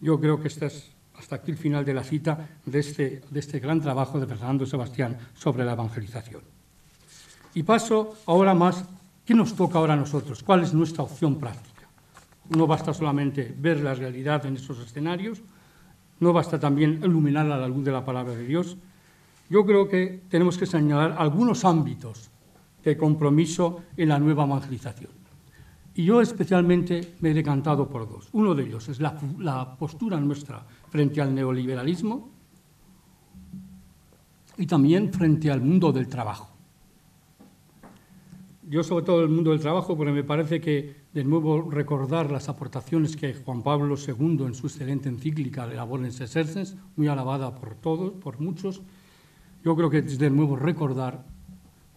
Yo creo que hasta aquí el final de la cita de este gran trabajo de Fernando Sebastián sobre la evangelización. Y paso ahora más, ¿qué nos toca ahora a nosotros? ¿Cuál es nuestra opción práctica? No basta solamente ver la realidad en estos escenarios, no basta también iluminarla a la luz de la palabra de Dios. Yo creo que tenemos que señalar algunos ámbitos de compromiso en la nueva evangelización. Y yo especialmente me he decantado por dos. Uno de ellos es la postura nuestra frente al neoliberalismo y también frente al mundo del trabajo. Yo sobre todo el mundo del trabajo, porque me parece que, de nuevo, recordar las aportaciones que Juan Pablo II en su excelente encíclica Laborens Exercens, muy alabada por todos, por muchos, yo creo que es de nuevo recordar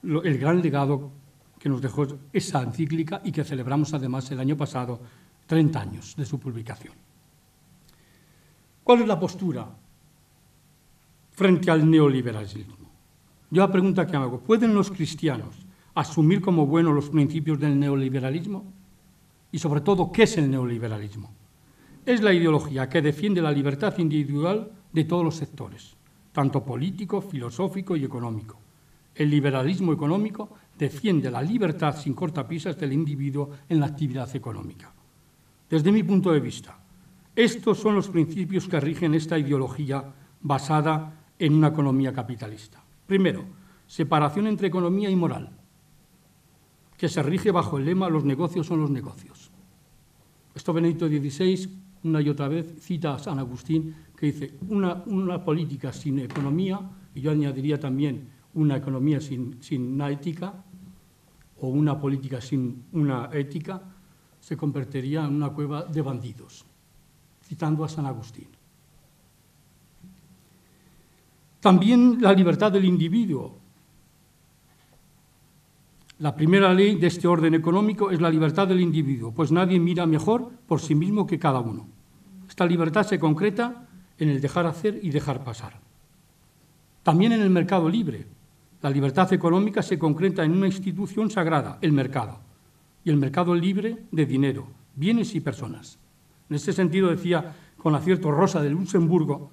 el gran legado que nos dejó esa encíclica y que celebramos además el año pasado 30 años de su publicación. ¿Cuál es la postura frente al neoliberalismo? Yo la pregunta que hago: ¿pueden los cristianos asumir como buenos los principios del neoliberalismo? Y sobre todo, ¿qué es el neoliberalismo? Es la ideología que defiende la libertad individual de todos los sectores, tanto político, filosófico y económico. El liberalismo económico defiende la libertad sin cortapisas del individuo en la actividad económica. Desde mi punto de vista, estos son los principios que rigen esta ideología basada en una economía capitalista. Primero, separación entre economía y moral, que se rige bajo el lema «los negocios son los negocios». Esto Benedicto XVI, una y otra vez, cita a San Agustín, que dice una política sin economía, y yo añadiría también una economía sin una ética, o una política sin una ética, se convertiría en una cueva de bandidos, citando a San Agustín. También la libertad del individuo. La primera ley de este orden económico es la libertad del individuo, pues nadie mira mejor por sí mismo que cada uno. Esta libertad se concreta en el dejar hacer y dejar pasar. También en el mercado libre. La libertad económica se concreta en una institución sagrada, el mercado, y el mercado libre de dinero, bienes y personas. En este sentido, decía con acierto Rosa de Luxemburgo,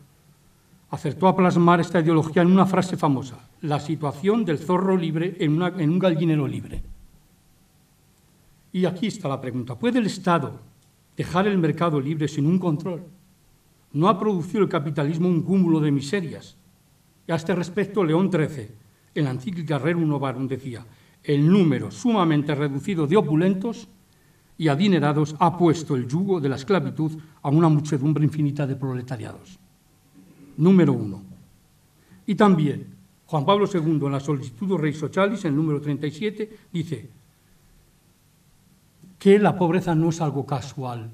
acertó a plasmar esta ideología en una frase famosa: la situación del zorro libre en un gallinero libre. Y aquí está la pregunta: ¿puede el Estado dejar el mercado libre sin un control? ¿No ha producido el capitalismo un cúmulo de miserias? Y a este respecto, León XIII, en la encíclica Rerum Novarum, decía: el número sumamente reducido de opulentos y adinerados ha puesto el yugo de la esclavitud a una muchedumbre infinita de proletariados. Número 1. Y también Juan Pablo II, en la Sollicitudo Rei Socialis, en el número 37, dice que la pobreza no es algo casual,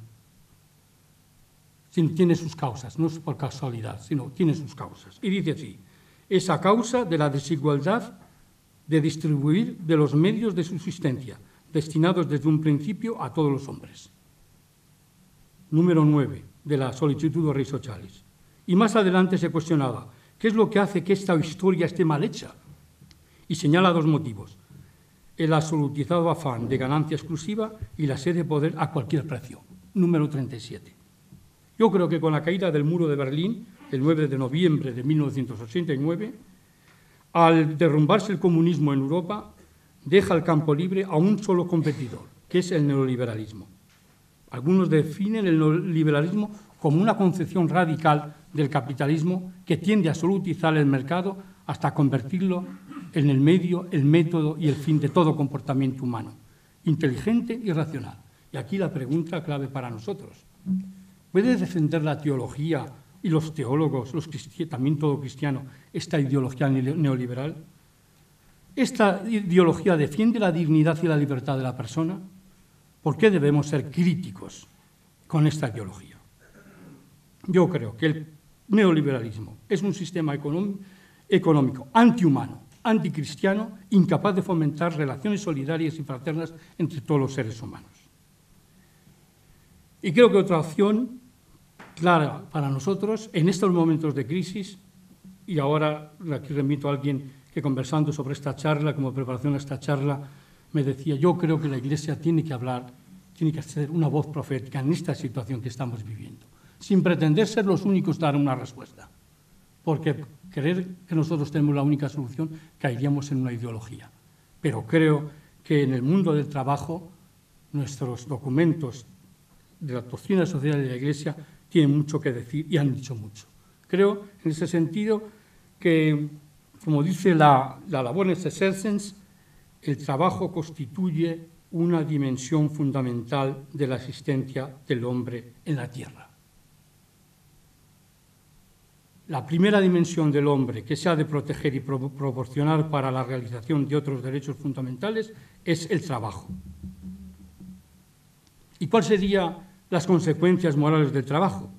sino tiene sus causas, no es por casualidad, sino tiene sus causas. Y dice así: es a causa de la desigualdad de distribuir de los medios de subsistencia, destinados desde un principio a todos los hombres. Número 9, de la Sollicitudo Rei Socialis. Y más adelante se cuestionaba: ¿qué es lo que hace que esta historia esté mal hecha? Y señala 2 motivos: el absolutizado afán de ganancia exclusiva y la sed de poder a cualquier precio. Número 37. Yo creo que con la caída del muro de Berlín, el 9 de noviembre de 1989, al derrumbarse el comunismo en Europa, deja el campo libre a un solo competidor, que es el neoliberalismo. Algunos definen el neoliberalismo como una concepción radical del capitalismo que tiende a absolutizar el mercado hasta convertirlo en el medio, el método y el fin de todo comportamiento humano, inteligente y racional. Y aquí la pregunta clave para nosotros: ¿puede defender la teología y los teólogos, también todo cristiano, esta ideología neoliberal? ¿Esta ideología defiende la dignidad y la libertad de la persona? ¿Por qué debemos ser críticos con esta ideología? Yo creo que el neoliberalismo es un sistema económico antihumano, anticristiano, incapaz de fomentar relaciones solidarias y fraternas entre todos los seres humanos. Y creo que otra opción clara para nosotros en estos momentos de crisis, y ahora aquí remito a alguien que conversando sobre esta charla, como preparación a esta charla, me decía: yo creo que la Iglesia tiene que hablar, tiene que ser una voz profética en esta situación que estamos viviendo, sin pretender ser los únicos dar una respuesta, porque creer que nosotros tenemos la única solución caeríamos en una ideología. Pero creo que en el mundo del trabajo nuestros documentos de la doctrina social de la Iglesia tienen mucho que decir y han dicho mucho. Creo en ese sentido que, como dice la Labones Exercens, el trabajo constituye una dimensión fundamental de la existencia del hombre en la tierra. La primera dimensión del hombre que se ha de proteger y proporcionar para la realización de otros derechos fundamentales es el trabajo. ¿Y cuáles serían las consecuencias morales del trabajo?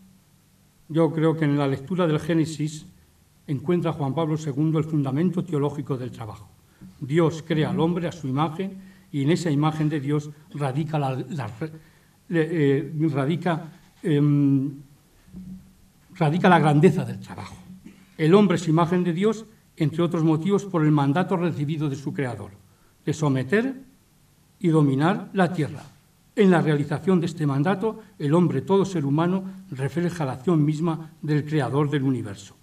Yo creo que en la lectura del Génesis encuentra Juan Pablo II el fundamento teológico del trabajo. Dios crea al hombre a su imagen y en esa imagen de Dios radica la grandeza del trabajo. El hombre es imagen de Dios, entre otros motivos, por el mandato recibido de su Creador, de someter y dominar la tierra. En la realización de este mandato, el hombre, todo ser humano, refleja la acción misma del Creador del universo.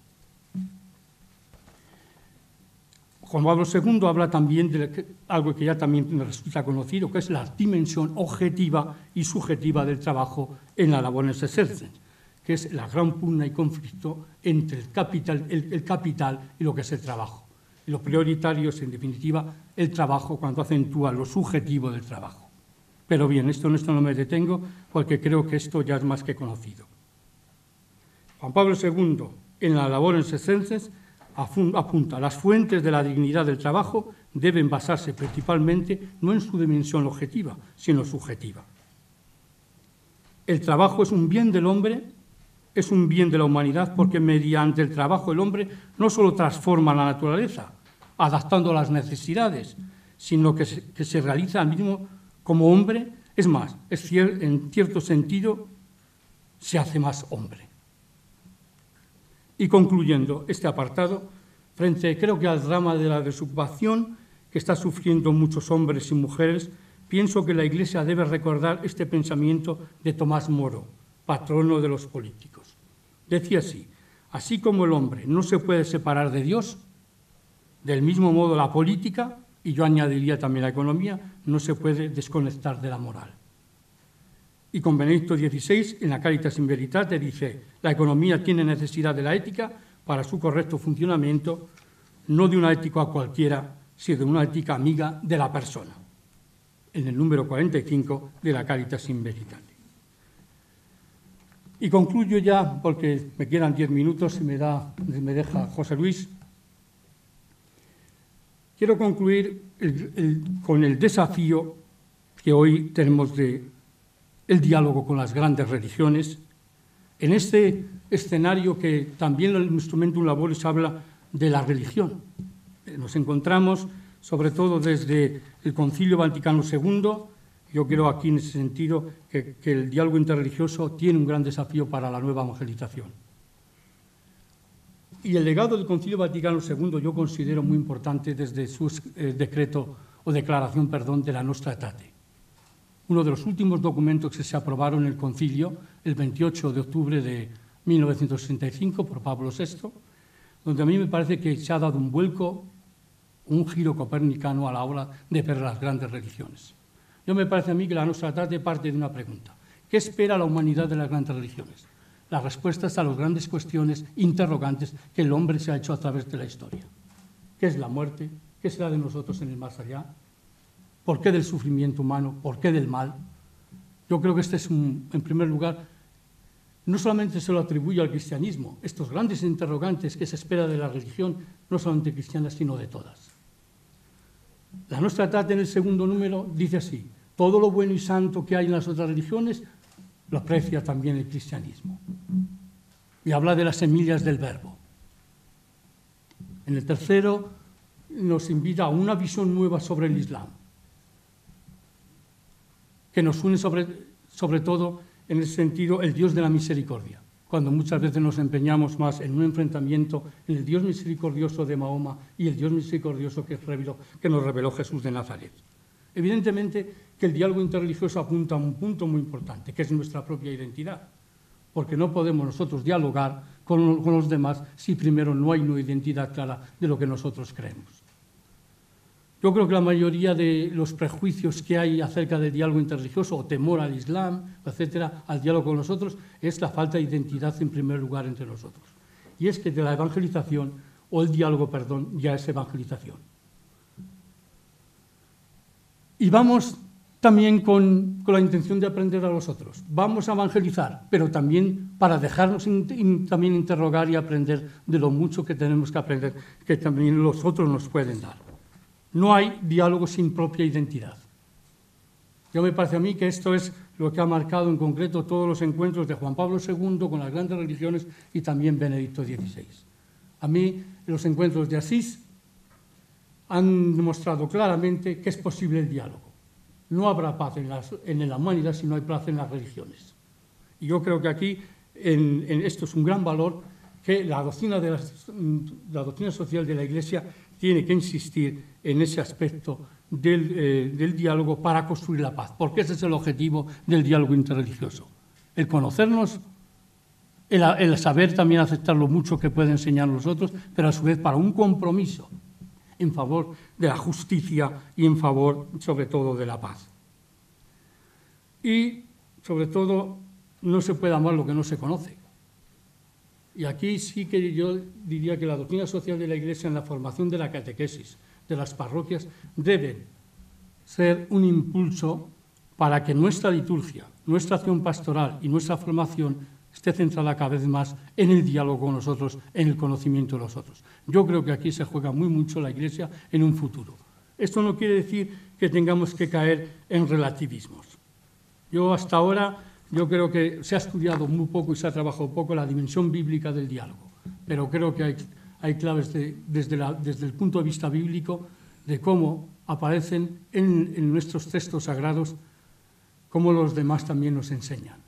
Juan Pablo II habla también de algo que ya también me resulta conocido, que es la dimensión objetiva y subjetiva del trabajo en la Labones Exercens, que es la gran pugna y conflicto entre el capital y lo que es el trabajo. Y lo prioritario es, en definitiva, el trabajo cuando acentúa lo subjetivo del trabajo. Pero bien, esto no me detengo porque creo que esto ya es más que conocido. Juan Pablo II, en la Labones Exercens, apunta: las fuentes de la dignidad del trabajo deben basarse principalmente no en su dimensión objetiva, sino subjetiva. El trabajo es un bien del hombre es un bien de la humanidad porque mediante el trabajo el hombre no solo transforma la naturaleza, adaptando a las necesidades, sino que se realiza al mismo como hombre. Es más, en cierto sentido, se hace más hombre. Y concluyendo este apartado, creo que al drama de la desocupación que están sufriendo muchos hombres y mujeres, pienso que la Iglesia debe recordar este pensamiento de Tomás Moro, patrono de los políticos. Decía así como el hombre no se puede separar de Dios, del mismo modo la política, y yo añadiría también la economía, no se puede desconectar de la moral. Y con Benedicto XVI, en la Caritas in Veritate, dice: la economía tiene necesidad de la ética para su correcto funcionamiento, no de una ética cualquiera, sino de una ética amiga de la persona, en el número 45 de la Caritas in Veritate. Y concluyo ya, porque me quedan 10 minutos y me deja José Luis. Quiero concluir con el desafío que hoy tenemos de el diálogo con las grandes religiones, en este escenario que también el Instrumentum Laboris habla de la religión. Nos encontramos, sobre todo desde el Concilio Vaticano II, yo creo aquí en ese sentido que el diálogo interreligioso tiene un gran desafío para la nueva evangelización. Y el legado del Concilio Vaticano II yo considero muy importante desde su decreto o declaración, de la Nostra Aetate. Uno de los últimos documentos que se aprobaron en el concilio, el 28 de octubre de 1965, por Pablo VI, donde a mí me parece que se ha dado un vuelco, un giro copernicano a la hora de ver las grandes religiones. Me parece a mí que la Nostra Aetate parte de una pregunta: ¿qué espera la humanidad de las grandes religiones? Las respuestas a las grandes cuestiones interrogantes que el hombre se ha hecho a través de la historia. ¿Qué es la muerte? ¿Qué será de nosotros en el más allá? ¿Por qué del sufrimiento humano? ¿Por qué del mal? Yo creo que este es, en primer lugar, no solamente se lo atribuye al cristianismo, estos grandes interrogantes que se espera de la religión, no solamente cristiana, sino de todas. La Nostra Aetate, en el segundo número, dice así: todo lo bueno y santo que hay en las otras religiones lo aprecia también el cristianismo. Y habla de las semillas del verbo. En el tercero, nos invita a una visión nueva sobre el Islam, que nos une sobre todo en el sentido el Dios de la misericordia, cuando muchas veces nos empeñamos más en un enfrentamiento en el Dios misericordioso de Mahoma y el Dios misericordioso que nos reveló Jesús de Nazaret. Evidentemente que el diálogo interreligioso apunta a un punto muy importante, que es nuestra propia identidad, porque no podemos nosotros dialogar con los demás si primero no hay una identidad clara de lo que nosotros creemos. Yo creo que la mayoría de los prejuicios que hay acerca del diálogo interreligioso, o temor al Islam, etcétera, al diálogo con nosotros, es la falta de identidad en primer lugar entre nosotros. Y es que de la evangelización, o el diálogo, ya es evangelización. Y vamos también con la intención de aprender a los otros. Vamos a evangelizar, pero también para dejarnos también interrogar y aprender de lo mucho que tenemos que aprender, que también los otros nos pueden dar. No hay diálogo sin propia identidad. Me parece a mí que esto es lo que ha marcado en concreto todos los encuentros de Juan Pablo II con las grandes religiones y también Benedicto XVI. A mí, los encuentros de Asís han demostrado claramente que es posible el diálogo. No habrá paz en la humanidad si no hay paz en las religiones. Y yo creo que aquí esto es un gran valor que la doctrina social de la Iglesia tiene que insistir en ese aspecto del diálogo para construir la paz, porque ese es el objetivo del diálogo interreligioso. El conocernos, el saber también aceptar lo mucho que puede enseñar los otros, pero a su vez para un compromiso en favor de la justicia y en favor, sobre todo, de la paz. Y, sobre todo, no se puede amar lo que no se conoce. Y aquí sí que yo diría que la doctrina social de la Iglesia en la formación de la catequesis, de las parroquias, debe ser un impulso para que nuestra liturgia, nuestra acción pastoral y nuestra formación esté centrada cada vez más en el diálogo con nosotros, en el conocimiento de los otros. Yo creo que aquí se juega muy mucho la Iglesia en un futuro. Esto no quiere decir que tengamos que caer en relativismos. Yo hasta ahora Yo creo que se ha estudiado muy poco y se ha trabajado poco la dimensión bíblica del diálogo, pero creo que hay claves desde el punto de vista bíblico de cómo aparecen en nuestros textos sagrados, cómo los demás también nos enseñan.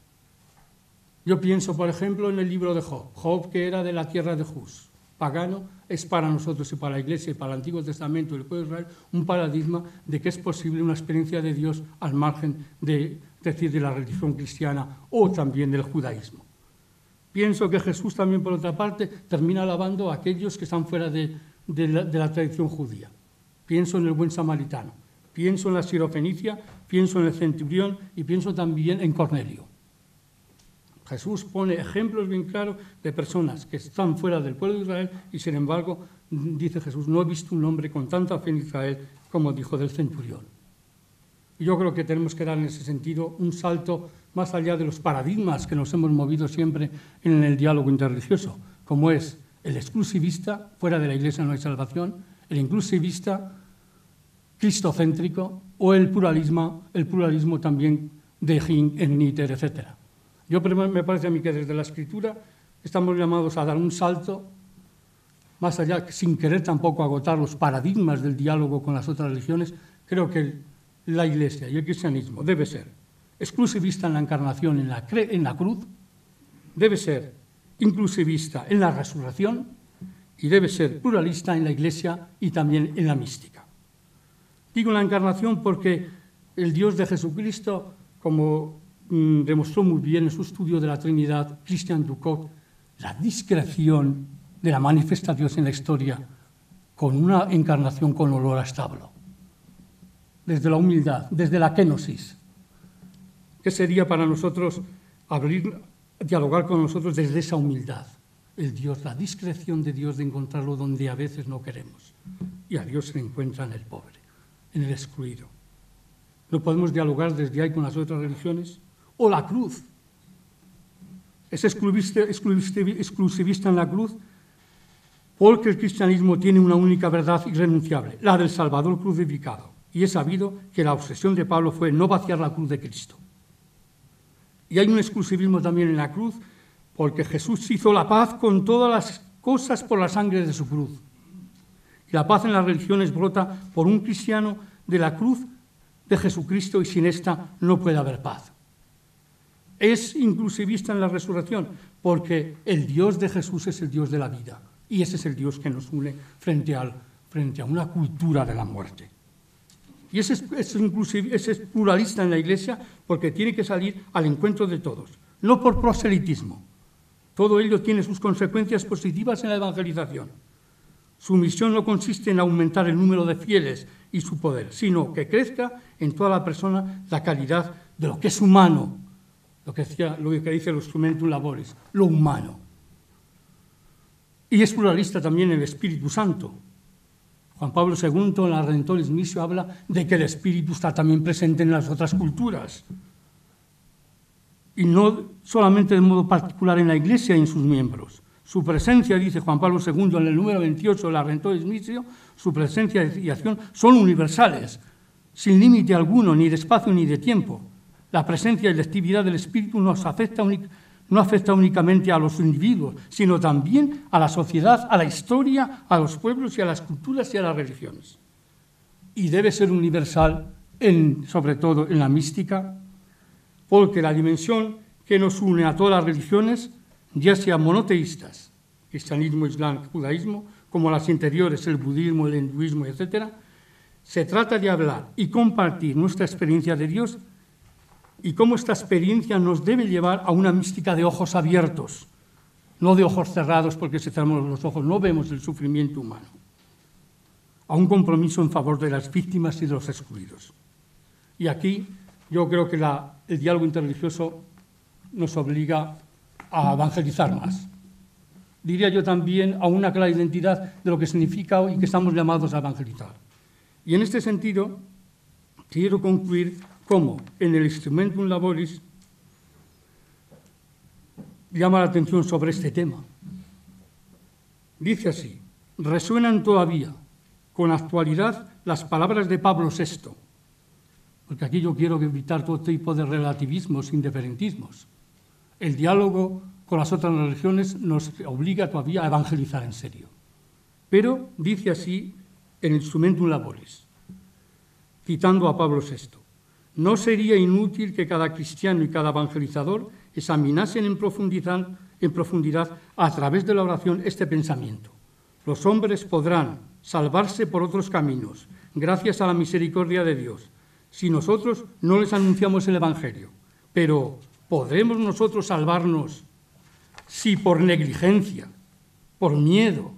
Yo pienso, por ejemplo, en el libro de Job. Job, que era de la tierra de Juz, pagano, es para nosotros y para la Iglesia y para el Antiguo Testamento y el pueblo de Israel un paradigma de que es posible una experiencia de Dios al margen de la religión cristiana o también del judaísmo. Pienso que Jesús también, por otra parte, termina alabando a aquellos que están fuera de la tradición judía. Pienso en el buen samaritano, pienso en la sirofenicia, pienso en el centurión y pienso también en Cornelio. Jesús pone ejemplos bien claros de personas que están fuera del pueblo de Israel y, sin embargo, dice Jesús, no he visto un hombre con tanta fe en Israel como dijo del centurión. Y yo creo que tenemos que dar en ese sentido un salto más allá de los paradigmas que nos hemos movido siempre en el diálogo interreligioso, como es el exclusivista, fuera de la Iglesia no hay salvación, el inclusivista, cristocéntrico o el pluralismo también de Hin, Níter, etc. Me parece a mí que desde la Escritura estamos llamados a dar un salto más allá, sin querer tampoco agotar los paradigmas del diálogo con las otras religiones. Creo que la Iglesia y el cristianismo debe ser exclusivista en la encarnación, en la cruz, debe ser inclusivista en la resurrección y debe ser pluralista en la Iglesia y también en la mística. Digo la encarnación porque el Dios de Jesucristo, como demostró muy bien en su estudio de la Trinidad Christian Ducot, la discreción de la manifestación en la historia con una encarnación con olor a establo. Desde la humildad, desde la kenosis, que sería para nosotros dialogar con nosotros desde esa humildad. El Dios, la discreción de Dios de encontrarlo donde a veces no queremos. Y a Dios se le encuentra en el pobre, en el excluido. No podemos dialogar desde ahí con las otras religiones. O la cruz. Es exclusivista en la cruz porque el cristianismo tiene una única verdad irrenunciable, la del Salvador crucificado. Y es sabido que la obsesión de Pablo fue no vaciar la cruz de Cristo. Y hay un exclusivismo también en la cruz porque Jesús hizo la paz con todas las cosas por la sangre de su cruz. Y la paz en las religiones brota por un cristiano de la cruz de Jesucristo y sin esta no puede haber paz. Es inclusivista en la resurrección porque el Dios de Jesús es el Dios de la vida y ese es el Dios que nos une frente a una cultura de la muerte. Y ese es pluralista en la Iglesia porque tiene que salir al encuentro de todos, no por proselitismo. Todo ello tiene sus consecuencias positivas en la evangelización. Su misión no consiste en aumentar el número de fieles y su poder, sino que crezca en toda la persona la calidad de lo que es humano, lo que dice el Instrumentum Laboris, lo humano. Y es pluralista también el Espíritu Santo. Juan Pablo II en la Redentoris Missio habla de que el Espíritu está también presente en las otras culturas. Y no solamente de modo particular en la Iglesia y en sus miembros. Su presencia, dice Juan Pablo II en el número 28 de la Redentoris Missio, su presencia y acción son universales, sin límite alguno, ni de espacio ni de tiempo. La presencia y la actividad del Espíritu no afecta únicamente a los individuos, sino también a la sociedad, a la historia, a los pueblos y a las culturas y a las religiones. Y debe ser universal, sobre todo en la mística, porque la dimensión que nos une a todas las religiones, ya sean monoteístas, cristianismo, islam, judaísmo, como las interiores, el budismo, el hinduismo, etc., se trata de hablar y compartir nuestra experiencia de Dios y cómo esta experiencia nos debe llevar a una mística de ojos abiertos, no de ojos cerrados porque si cerramos los ojos no vemos el sufrimiento humano, a un compromiso en favor de las víctimas y de los excluidos. Y aquí yo creo que el diálogo interreligioso nos obliga a evangelizar más. Diría yo también a una clara identidad de lo que significa y que estamos llamados a evangelizar. Y en este sentido, quiero concluir cómo en el Instrumentum Laboris llama la atención sobre este tema. Dice así: resuenan todavía con actualidad las palabras de Pablo VI. porque aquí yo quiero evitar todo tipo de relativismos, indiferentismos. El diálogo con las otras religiones nos obliga todavía a evangelizar en serio. Pero dice así en Instrumentum Laboris, citando a Pablo VI, no sería inútil que cada cristiano y cada evangelizador examinasen en profundidad a través de la oración este pensamiento. Los hombres podrán salvarse por otros caminos, gracias a la misericordia de Dios, si nosotros no les anunciamos el Evangelio. Pero ¿podremos nosotros salvarnos si por negligencia, por miedo,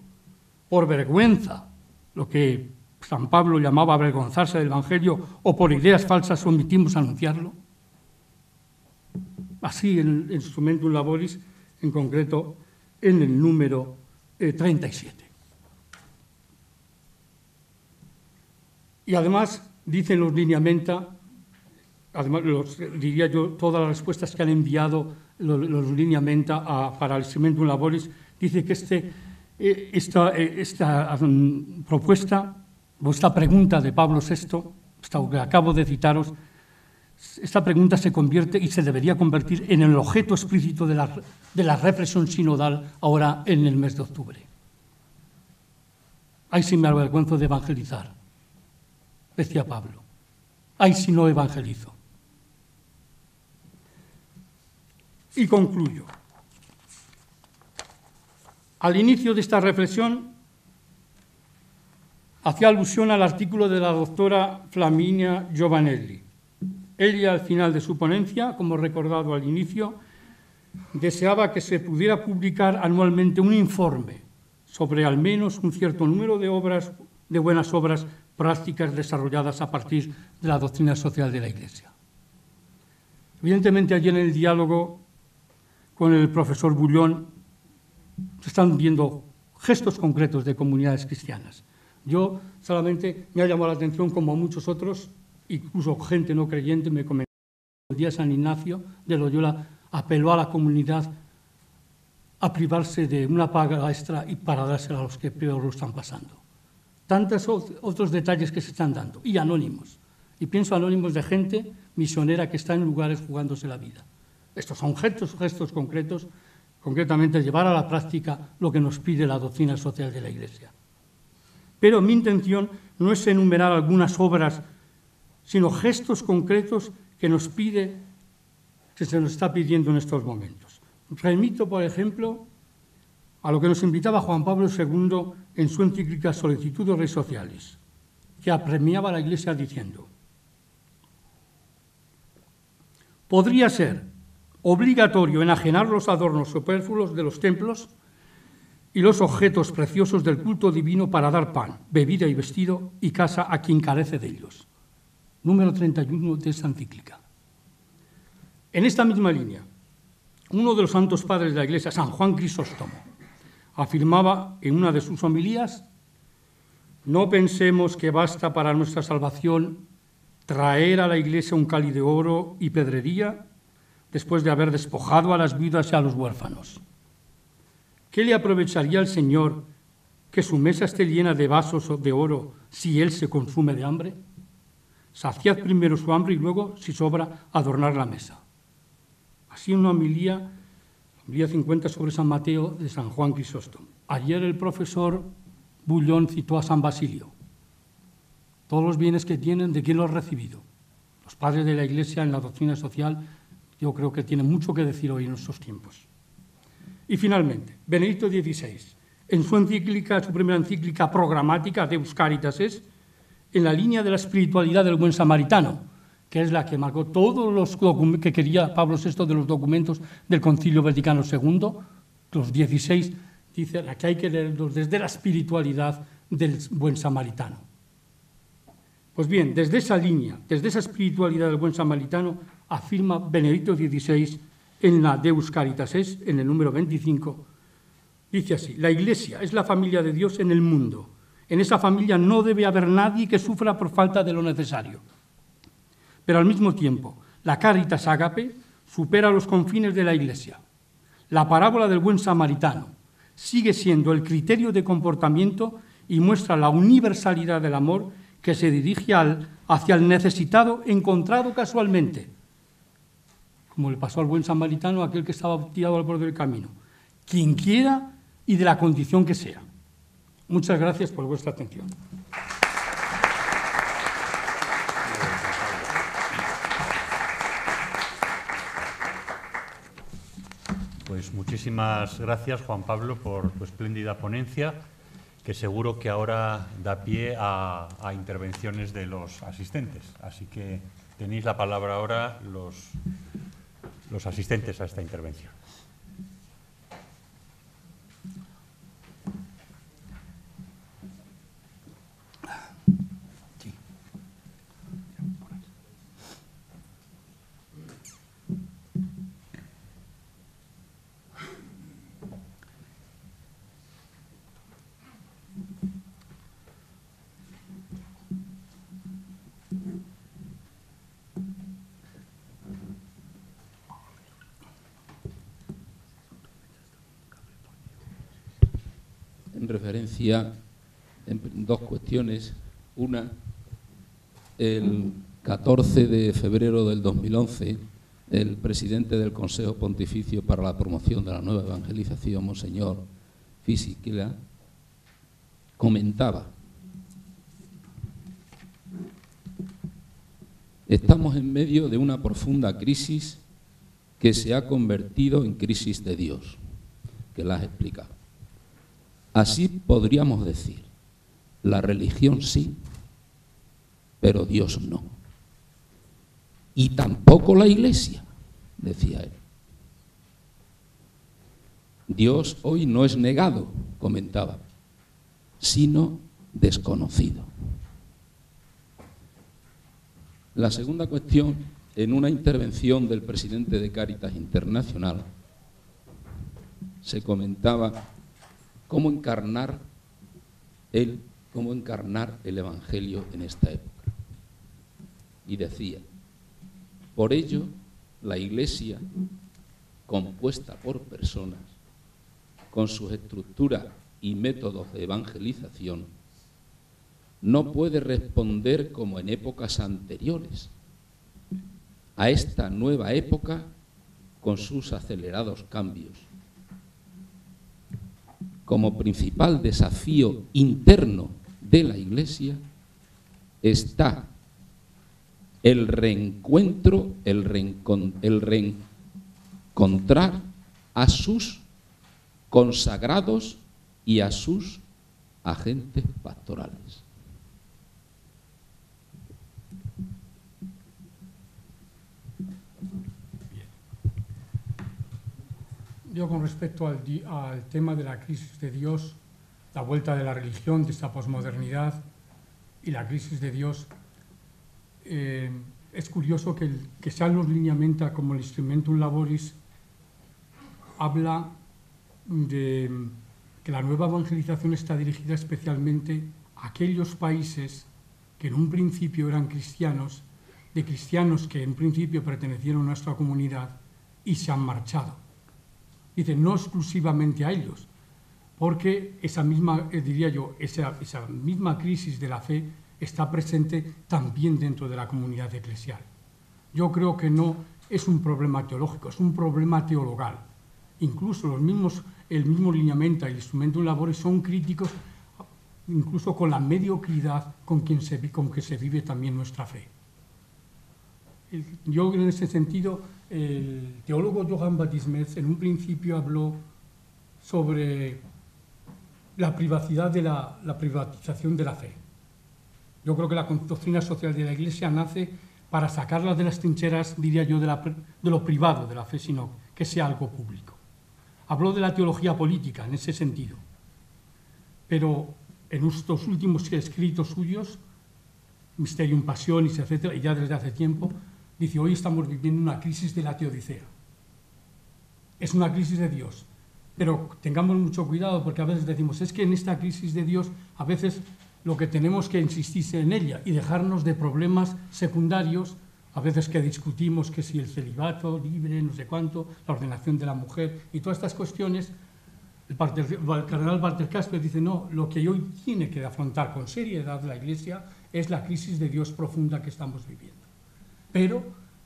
por vergüenza, lo que San Pablo llamaba avergonzarse del Evangelio, o por ideas falsas omitimos anunciarlo? Así en el Instrumentum Laboris, en concreto en el número 37. Y además, dicen los lineamenta, además diría yo, todas las respuestas que han enviado los lineamenta para el Instrumentum Laboris, dice que esta propuesta, o esta pregunta de Pablo VI, esta que acabo de citaros, esta pregunta se convierte y se debería convertir en el objeto explícito de la reflexión sinodal ahora en el mes de octubre. Ay, si me avergüenzo de evangelizar, decía Pablo. Ay, si no evangelizo. Y concluyo. Al inicio de esta reflexión hacía alusión al artículo de la doctora Flaminia Giovanelli. Ella, al final de su ponencia, como recordado al inicio, deseaba que se pudiera publicar anualmente un informe sobre al menos un cierto número de buenas obras prácticas desarrolladas a partir de la doctrina social de la Iglesia. Evidentemente, allí en el diálogo con el profesor Bullón se están viendo gestos concretos de comunidades cristianas. Yo solamente me ha llamado la atención, como a muchos otros, incluso gente no creyente, me comentó el día de San Ignacio de Loyola, apeló a la comunidad a privarse de una paga extra y para dársela a los que peor lo están pasando. Tantos otros detalles que se están dando, y anónimos. Y pienso anónimos de gente misionera que está en lugares jugándose la vida. Estos son gestos concretos, concretamente llevar a la práctica lo que nos pide la doctrina social de la Iglesia. Pero mi intención no es enumerar algunas obras, sino gestos concretos que se nos está pidiendo en estos momentos. Remito, por ejemplo, a lo que nos invitaba Juan Pablo II en su encíclica Solicitudo Rei Socialis, que apremiaba a la Iglesia diciendo: podría ser obligatorio enajenar los adornos superfluos de los templos y los objetos preciosos del culto divino para dar pan, bebida y vestido y casa a quien carece de ellos. Número 31 de esta encíclica. En esta misma línea, uno de los santos padres de la Iglesia, San Juan Crisóstomo, afirmaba en una de sus homilías: no pensemos que basta para nuestra salvación traer a la Iglesia un cáliz de oro y pedrería después de haber despojado a las viudas y a los huérfanos. ¿Qué le aprovecharía al Señor que su mesa esté llena de vasos de oro si Él se consume de hambre? Saciad primero su hambre y luego, si sobra, adornar la mesa. Así una homilía 50 sobre San Mateo de San Juan Crisóstomo. Ayer el profesor Bullón citó a San Basilio. Todos los bienes que tienen, ¿de quién los ha recibido? Los padres de la Iglesia en la doctrina social, yo creo que tienen mucho que decir hoy en estos tiempos. Y finalmente, Benedicto XVI, en su encíclica, su primera encíclica programática, Deus Caritas es, en la línea de la espiritualidad del buen samaritano, que es la que marcó todos los documentos que quería Pablo VI de los documentos del Concilio Vaticano II, los 16, dice la que hay que leerlos desde la espiritualidad del buen samaritano. Pues bien, desde esa línea, desde esa espiritualidad del buen samaritano, afirma Benedicto XVI en la Deus Caritas es, en el número 25, dice así: la Iglesia es la familia de Dios en el mundo. En esa familia no debe haber nadie que sufra por falta de lo necesario. Pero al mismo tiempo, la Caritas Ágape supera los confines de la Iglesia. La parábola del buen samaritano sigue siendo el criterio de comportamiento y muestra la universalidad del amor que se dirige hacia el necesitado encontrado casualmente, como le pasó al buen samaritano, aquel que estaba tirado al borde del camino, quien quiera y de la condición que sea. Muchas gracias por vuestra atención. Pues muchísimas gracias, Juan Pablo, por tu espléndida ponencia, que seguro que ahora da pie a intervenciones de los asistentes. Así que tenéis la palabra ahora los asistentes a esta intervención. En referencia en dos cuestiones. Una, el 14 de febrero del 2011, el presidente del Consejo Pontificio para la Promoción de la Nueva Evangelización, Monseñor Fisichella, comentaba: estamos en medio de una profunda crisis que se ha convertido en crisis de Dios, que la has explicado. Así podríamos decir, la religión sí, pero Dios no. Y tampoco la Iglesia, decía él. Dios hoy no es negado, comentaba, sino desconocido. La segunda cuestión, en una intervención del presidente de Cáritas Internacional, se comentaba cómo encarnar el Evangelio en esta época. Y decía: por ello, la Iglesia, compuesta por personas, con sus estructuras y métodos de evangelización, no puede responder como en épocas anteriores a esta nueva época con sus acelerados cambios. Como principal desafío interno de la Iglesia está el reencuentro, el reencontrar a sus consagrados y a sus agentes pastorales. Yo, con respecto al tema de la crisis de Dios, la vuelta de la religión, de esta posmodernidad y la crisis de Dios, es curioso que Salus Lineamenta, como el Instrumentum Laboris, habla de que la nueva evangelización está dirigida especialmente a aquellos países que en un principio eran cristianos, de cristianos que en principio pertenecieron a nuestra comunidad y se han marchado. Dice, no exclusivamente a ellos, porque esa misma, diría yo, esa misma crisis de la fe está presente también dentro de la comunidad eclesial. Yo creo que no es un problema teológico, es un problema teologal. Incluso el mismo Lineamenta y el Instrumentum Laboris son críticos incluso con la mediocridad con que se vive también nuestra fe. Yo, en ese sentido, el teólogo Johann Baptist Metz en un principio habló sobre la privatización de la fe. Yo creo que la doctrina social de la Iglesia nace para sacarla de las trincheras, diría yo, de lo privado de la fe, sino que sea algo público. Habló de la teología política en ese sentido, pero en estos últimos escritos suyos, Mysterium Passionis, etc., y ya desde hace tiempo, dice, hoy estamos viviendo una crisis de la teodicea. Es una crisis de Dios, pero tengamos mucho cuidado, porque a veces decimos, es que en esta crisis de Dios, a veces lo que tenemos que insistir en ella y dejarnos de problemas secundarios, a veces que discutimos que si el celibato libre, no sé cuánto, la ordenación de la mujer y todas estas cuestiones. El cardenal Walter Kasper dice, no, lo que hoy tiene que afrontar con seriedad la Iglesia es la crisis de Dios profunda que estamos viviendo. Pero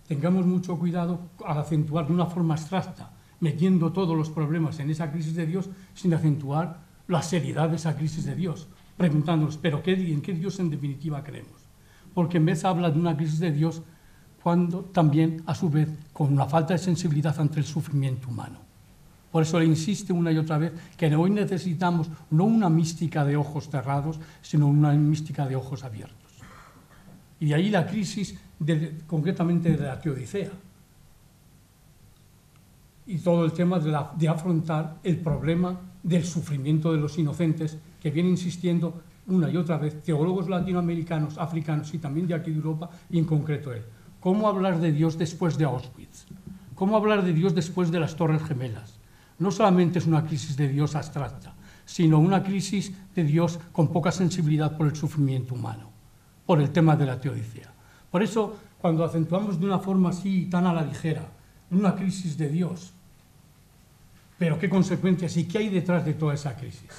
tengamos mucho cuidado al acentuar de una forma abstracta, metiendo todos los problemas en esa crisis de Dios, sin acentuar la seriedad de esa crisis de Dios, preguntándonos, ¿pero en qué Dios en definitiva creemos? Porque en vez habla de una crisis de Dios, cuando también, a su vez, con una falta de sensibilidad ante el sufrimiento humano. Por eso le insiste una y otra vez que hoy necesitamos no una mística de ojos cerrados, sino una mística de ojos abiertos. Y de ahí la crisis, concretamente de la teodicea. Y todo el tema de afrontar el problema del sufrimiento de los inocentes, que viene insistiendo una y otra vez teólogos latinoamericanos, africanos y también de aquí de Europa, y en concreto él. ¿Cómo hablar de Dios después de Auschwitz? ¿Cómo hablar de Dios después de las Torres Gemelas? No solamente es una crisis de Dios abstracta, sino una crisis de Dios con poca sensibilidad por el sufrimiento humano, por el tema de la teodicea. Por eso, cuando acentuamos de una forma así tan a la ligera una crisis de Dios, pero qué consecuencias y qué hay detrás de toda esa crisis,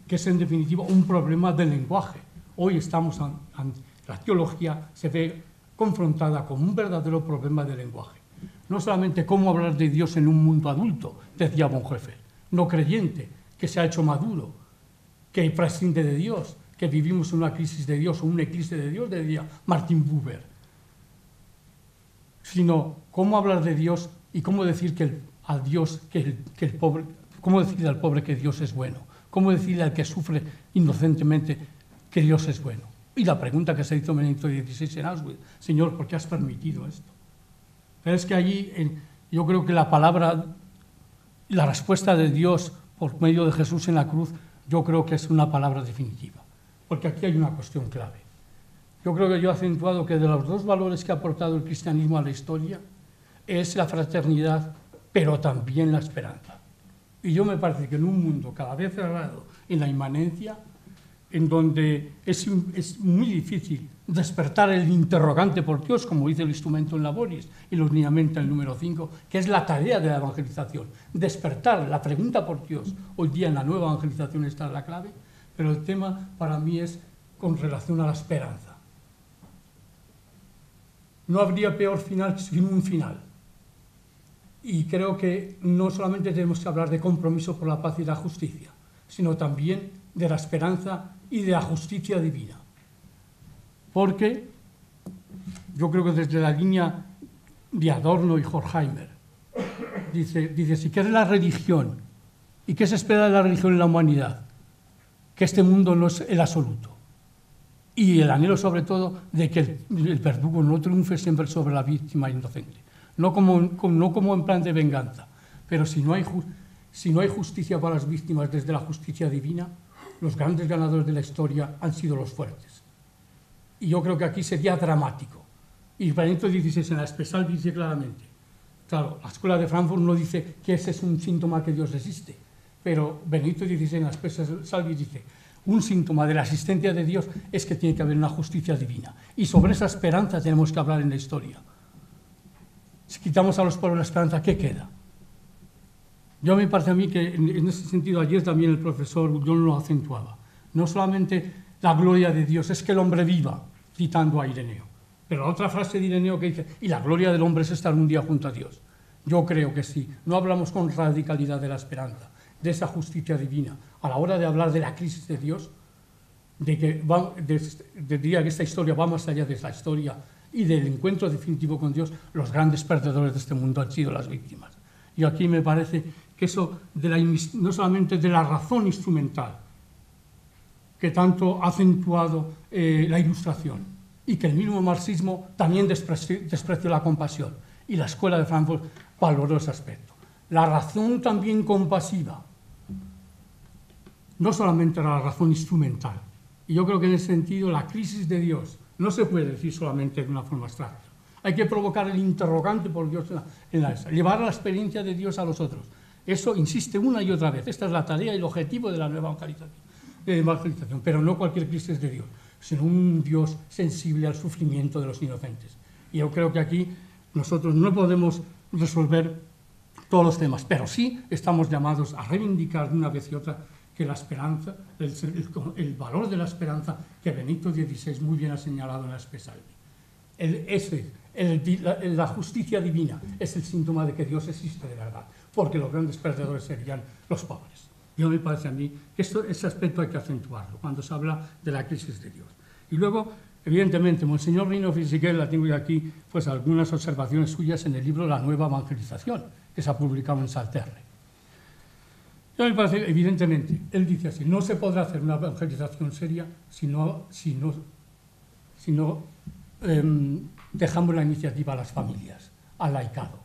que es en definitiva un problema del lenguaje. Hoy la teología se ve confrontada con un verdadero problema del lenguaje. No solamente cómo hablar de Dios en un mundo adulto, decía Bonhoeffer, no creyente, que se ha hecho maduro, que prescinde de Dios, que vivimos una crisis de Dios o un eclipse de Dios, decía Martin Buber, sino cómo hablar de Dios y cómo decir cómo decirle al pobre que Dios es bueno, cómo decirle al que sufre inocentemente que Dios es bueno. Y la pregunta que se hizo Benedicto XVI en Auschwitz, Señor, ¿por qué has permitido esto? Pero es que allí yo creo que la respuesta de Dios por medio de Jesús en la cruz, yo creo que es una palabra definitiva, porque aquí hay una cuestión clave. Yo creo que yo he acentuado que de los dos valores que ha aportado el cristianismo a la historia es la fraternidad, pero también la esperanza. Y yo me parece que en un mundo cada vez cerrado en la inmanencia, en donde es muy difícil despertar el interrogante por Dios, como dice el Instrumento in Laboris y los lineamientos el número 5, que es la tarea de la evangelización, despertar la pregunta por Dios. Hoy día en la nueva evangelización está la clave, pero el tema para mí es con relación a la esperanza. No habría peor final sin un final. Y creo que no solamente tenemos que hablar de compromiso por la paz y la justicia, sino también de la esperanza y de la justicia divina. Porque yo creo que desde la línea de Adorno y Horkheimer, dice si quieres la religión, ¿y qué se espera de la religión en la humanidad? Que este mundo no es el absoluto. Y el anhelo sobre todo de que el verdugo no triunfe siempre sobre la víctima inocente. No como en plan de venganza, pero si no hay justicia para las víctimas desde la justicia divina, los grandes ganadores de la historia han sido los fuertes. Y yo creo que aquí sería dramático. Y Benedicto XVI en la Espesal dice claramente, claro, la Escuela de Frankfurt no dice que ese es un síntoma que Dios existe, pero Benedicto XVI en la Espesal dice, un síntoma de la existencia de Dios es que tiene que haber una justicia divina. Y sobre esa esperanza tenemos que hablar en la historia. Si quitamos a los pueblos la esperanza, ¿qué queda? Yo me parece a mí que en ese sentido ayer también el profesor John lo acentuaba. No solamente la gloria de Dios, es que el hombre viva, citando a Ireneo. Pero la otra frase de Ireneo que dice, y la gloria del hombre es estar un día junto a Dios. Yo creo que sí. No hablamos con radicalidad de la esperanza, de esa justicia divina. A la hora de hablar de la crisis de Dios, diría que esta historia va más allá de esta historia y del encuentro definitivo con Dios, los grandes perdedores de este mundo han sido las víctimas. Y aquí me parece que eso, no solamente de la razón instrumental, que tanto ha acentuado la Ilustración, y que el mismo marxismo también despreció la compasión, y la Escuela de Frankfurt valoró ese aspecto. La razón también compasiva, no solamente la razón instrumental. Y yo creo que en ese sentido la crisis de Dios no se puede decir solamente de una forma abstracta. Hay que provocar el interrogante por Dios llevar la experiencia de Dios a los otros. Eso insiste una y otra vez. Esta es la tarea y el objetivo de la nueva evangelización. Pero no cualquier crisis de Dios, sino un Dios sensible al sufrimiento de los inocentes. Y yo creo que aquí nosotros no podemos resolver todos los temas, pero sí estamos llamados a reivindicar de una vez y otra que la esperanza, el valor de la esperanza que Benito XVI muy bien ha señalado en la Espesalvi. La justicia divina es el síntoma de que Dios existe de verdad, porque los grandes perdedores serían los pobres. Yo me parece a mí que ese aspecto hay que acentuarlo cuando se habla de la crisis de Dios. Y luego, evidentemente, Monseñor Rino Fisichella, tengo yo aquí pues algunas observaciones suyas en el libro La Nueva Evangelización, que se ha publicado en Salterre. Yo me parece, evidentemente, él dice así, no se podrá hacer una evangelización seria si no dejamos la iniciativa a las familias, al laicado.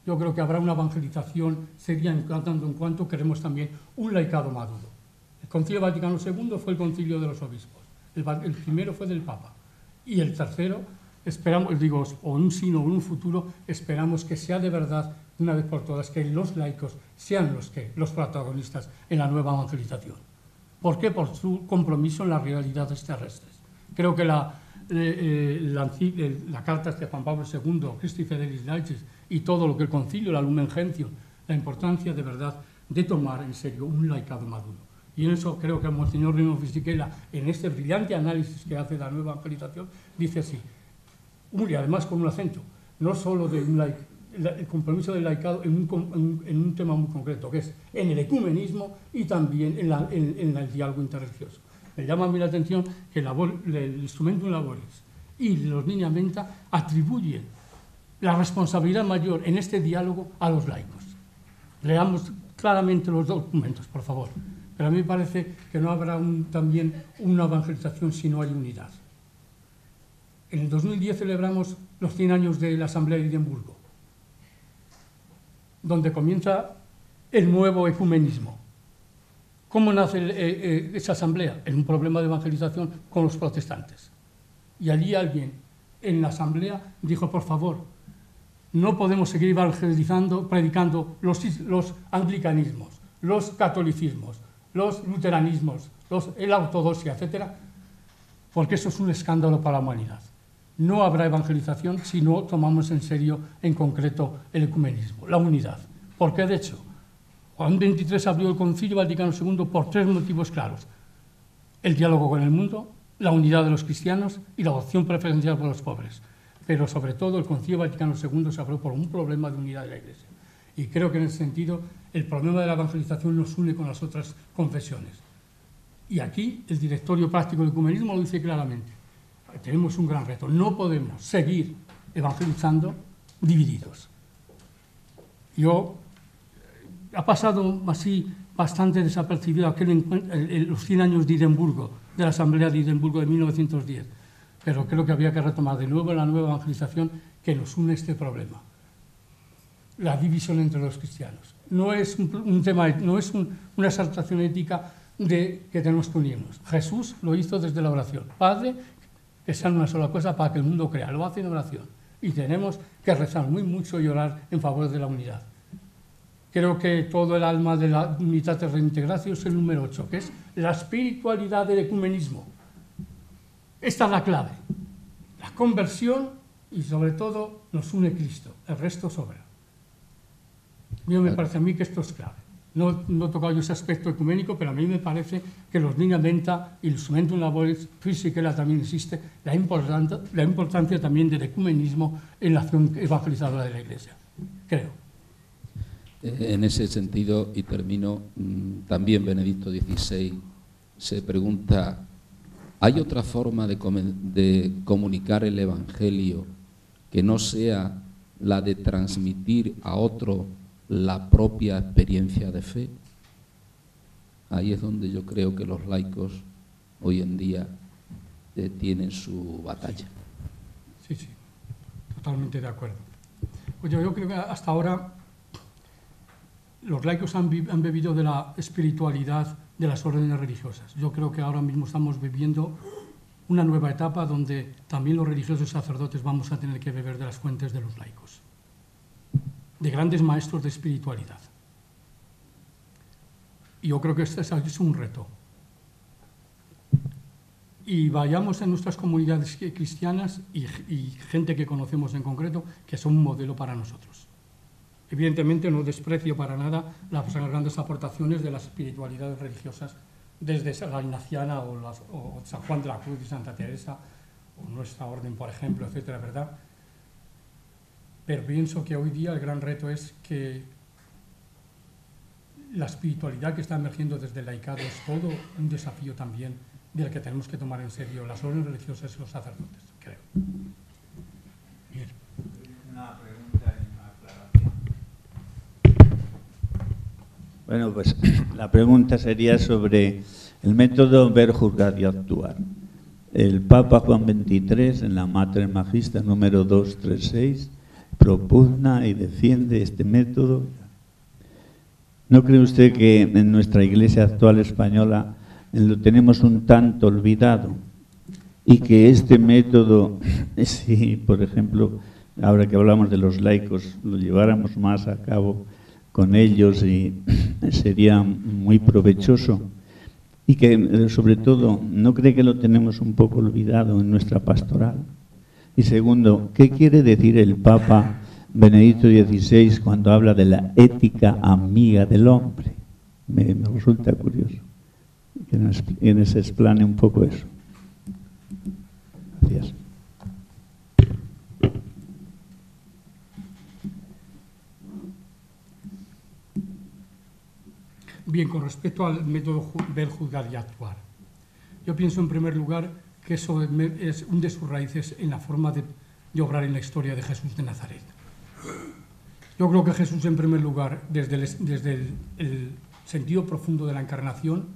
Yo creo que habrá una evangelización seria en tanto en cuanto queremos también un laicado maduro. El Concilio Vaticano II fue el concilio de los obispos, el primero fue del Papa, y el tercero, esperamos, digo, o en un signo o en un futuro, esperamos que sea de verdad, una vez por todas, que los laicos sean los protagonistas en la nueva evangelización. ¿Por qué? Por su compromiso en las realidades terrestres. Creo que la carta de Juan Pablo II, Christi Fidelis Laicis, y todo lo que el concilio, la Lumen Gentium, la importancia de verdad de tomar en serio un laicado maduro. Y en eso creo que el Monseñor Rino Fisichella, en este brillante análisis que hace de la nueva evangelización, dice así, y además con un acento, no solo de el compromiso del laicado en un tema muy concreto, que es en el ecumenismo y también en el diálogo interreligioso. Me llama a mí la atención que el Instrumentum Laboris y los Lineamenta atribuyen la responsabilidad mayor en este diálogo a los laicos. Leamos claramente los documentos, por favor. Pero a mí me parece que no habrá también una evangelización si no hay unidad. En el 2010 celebramos los 100 años de la Asamblea de Edimburgo, donde comienza el nuevo ecumenismo. ¿Cómo nace esa asamblea? En un problema de evangelización con los protestantes. Y allí alguien en la asamblea dijo, por favor, no podemos seguir evangelizando, predicando los anglicanismos, los catolicismos, los luteranismos, la ortodoxia, etcétera, porque eso es un escándalo para la humanidad. No habrá evangelización si no tomamos en serio, en concreto, el ecumenismo, la unidad. Porque, de hecho, Juan XXIII abrió el Concilio Vaticano II por 3 motivos claros: el diálogo con el mundo, la unidad de los cristianos y la adopción preferencial por los pobres. Pero, sobre todo, el Concilio Vaticano II se abrió por un problema de unidad de la Iglesia. Y creo que, en ese sentido, el problema de la evangelización nos une con las otras confesiones. Y aquí, el Directorio Práctico del Ecumenismo lo dice claramente. Tenemos un gran reto. No podemos seguir evangelizando divididos. Ha pasado así bastante desapercibido los 100 años de Edimburgo, de la Asamblea de Edimburgo de 1910, pero creo que había que retomar de nuevo la nueva evangelización que nos une este problema, la división entre los cristianos. No es un tema, no es una exaltación ética de que tenemos que unirnos. Jesús lo hizo desde la oración. Padre, que sea una sola cosa para que el mundo crea. Lo hace en oración. Y tenemos que rezar muy mucho y orar en favor de la unidad. Creo que todo el alma de la Unitatis Reintegratio es el número 8, que es la espiritualidad del ecumenismo. Esta es la clave. La conversión y, sobre todo, nos une Cristo. El resto sobra. Me parece a mí que esto es clave. No he tocado yo ese aspecto ecuménico, pero a mí me parece que los Lineamenta y el Instrumentum Laboris Fisichella también existe, la importancia también del ecumenismo en la acción evangelizadora de la Iglesia. Creo. En ese sentido, y termino, también Benedicto XVI se pregunta, ¿hay otra forma de comunicar el Evangelio que no sea la de transmitir a otro la propia experiencia de fe? Ahí es donde yo creo que los laicos hoy en día tienen su batalla. Sí, totalmente de acuerdo. Pues yo creo que hasta ahora los laicos han bebido de la espiritualidad de las órdenes religiosas. Yo creo que ahora mismo estamos viviendo una nueva etapa donde también los religiosos y sacerdotes vamos a tener que beber de las fuentes de los laicos, de grandes maestros de espiritualidad. Y yo creo que este es un reto. Y vayamos en nuestras comunidades cristianas y gente que conocemos en concreto, que son un modelo para nosotros. Evidentemente no desprecio para nada las grandes aportaciones de las espiritualidades religiosas desde la ignaciana o San Juan de la Cruz y Santa Teresa, o nuestra orden, por ejemplo, etcétera, ¿verdad? Pero pienso que hoy día el gran reto es que la espiritualidad que está emergiendo desde el laicado es todo un desafío también del que tenemos que tomar en serio las órdenes religiosas y los sacerdotes, creo. Bien. Una pregunta y una aclaración. Bueno, pues la pregunta sería sobre el método ver, juzgar y actuar. El Papa Juan XXIII, en la Mater Magista número 236, propugna y defiende este método. ¿No cree usted que en nuestra Iglesia actual española lo tenemos un tanto olvidado? Y que este método, si por ejemplo, ahora que hablamos de los laicos, lo lleváramos más a cabo con ellos y sería muy provechoso. Y que, sobre todo, ¿no cree que lo tenemos un poco olvidado en nuestra pastoral? Y segundo, ¿qué quiere decir el Papa Benedicto XVI cuando habla de la ética amiga del hombre? Me resulta curioso que nos explane un poco eso. Gracias. Bien, con respecto al método ver, juzgar y actuar, yo pienso en primer lugar que eso hunde sus raíces en la forma de obrar en la historia de Jesús de Nazaret. Yo creo que Jesús, en primer lugar, desde el sentido profundo de la encarnación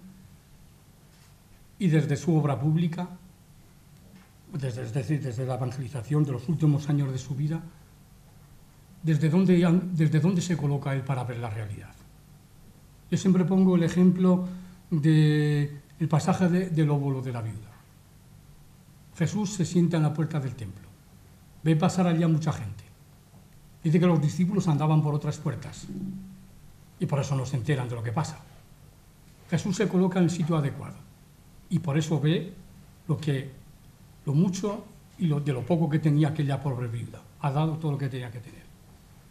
y desde su obra pública, es decir, desde la evangelización de los últimos años de su vida, desde dónde se coloca él para ver la realidad. Yo siempre pongo el ejemplo del pasaje del óbolo de la viuda. Jesús se sienta en la puerta del templo, ve pasar allí a mucha gente. Dice que los discípulos andaban por otras puertas y por eso no se enteran de lo que pasa. Jesús se coloca en el sitio adecuado y por eso ve lo mucho y de lo poco que tenía aquella pobre viuda. Ha dado todo lo que tenía que tener,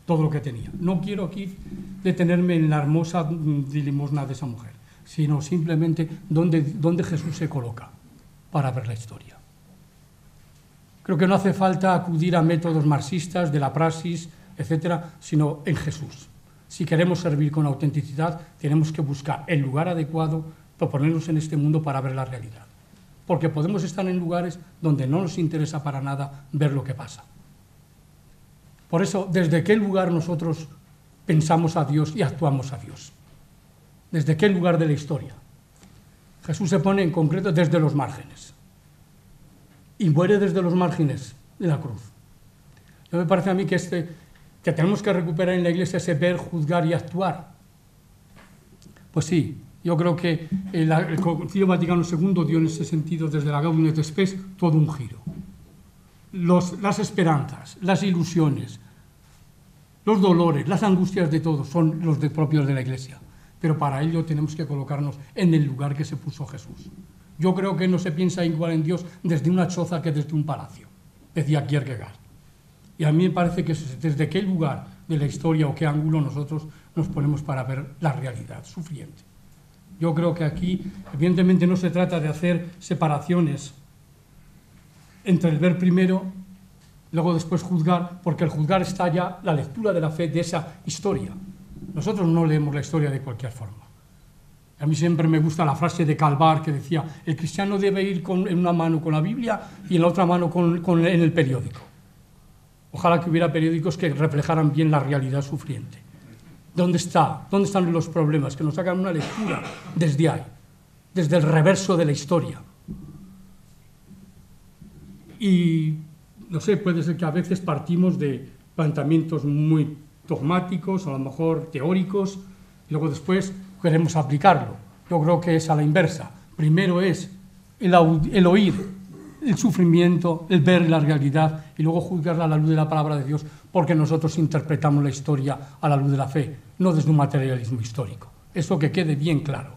todo lo que tenía. No quiero aquí detenerme en la hermosa limosna de esa mujer, sino simplemente dónde Jesús se coloca para ver la historia. Creo que no hace falta acudir a métodos marxistas de la praxis, etcétera, sino en Jesús. Si queremos servir con autenticidad, tenemos que buscar el lugar adecuado para ponernos en este mundo para ver la realidad. Porque podemos estar en lugares donde no nos interesa para nada ver lo que pasa. Por eso, ¿desde qué lugar nosotros pensamos a Dios y actuamos a Dios? ¿Desde qué lugar de la historia? Jesús se pone en concreto desde los márgenes. Y muere desde los márgenes de la cruz. Yo me parece a mí que tenemos que recuperar en la Iglesia ese ver, juzgar y actuar. Pues sí, yo creo que el Concilio Vaticano II dio en ese sentido, desde la Gaudium et Spes, todo un giro. Las esperanzas, las ilusiones, los dolores, las angustias de todos son los propios de la Iglesia. Pero para ello tenemos que colocarnos en el lugar que se puso Jesús. Yo creo que no se piensa igual en Dios desde una choza que desde un palacio, decía Kierkegaard. Y a mí me parece que es desde qué lugar de la historia o qué ángulo nosotros nos ponemos para ver la realidad sufriente. Yo creo que aquí, evidentemente, no se trata de hacer separaciones entre el ver primero, luego después juzgar, porque el juzgar está ya la lectura de la fe de esa historia. Nosotros no leemos la historia de cualquier forma. A mí siempre me gusta la frase de Calvar que decía: el cristiano debe ir en una mano con la Biblia y en la otra mano en el periódico. Ojalá que hubiera periódicos que reflejaran bien la realidad sufriente. ¿Dónde están los problemas? Que nos hagan una lectura desde ahí, desde el reverso de la historia. Y, no sé, puede ser que a veces partimos de planteamientos muy dogmáticos, a lo mejor teóricos, y luego después queremos aplicarlo. Yo creo que es a la inversa. Primero es el oír el sufrimiento, el ver la realidad y luego juzgarla a la luz de la palabra de Dios, porque nosotros interpretamos la historia a la luz de la fe, no desde un materialismo histórico. Eso que quede bien claro.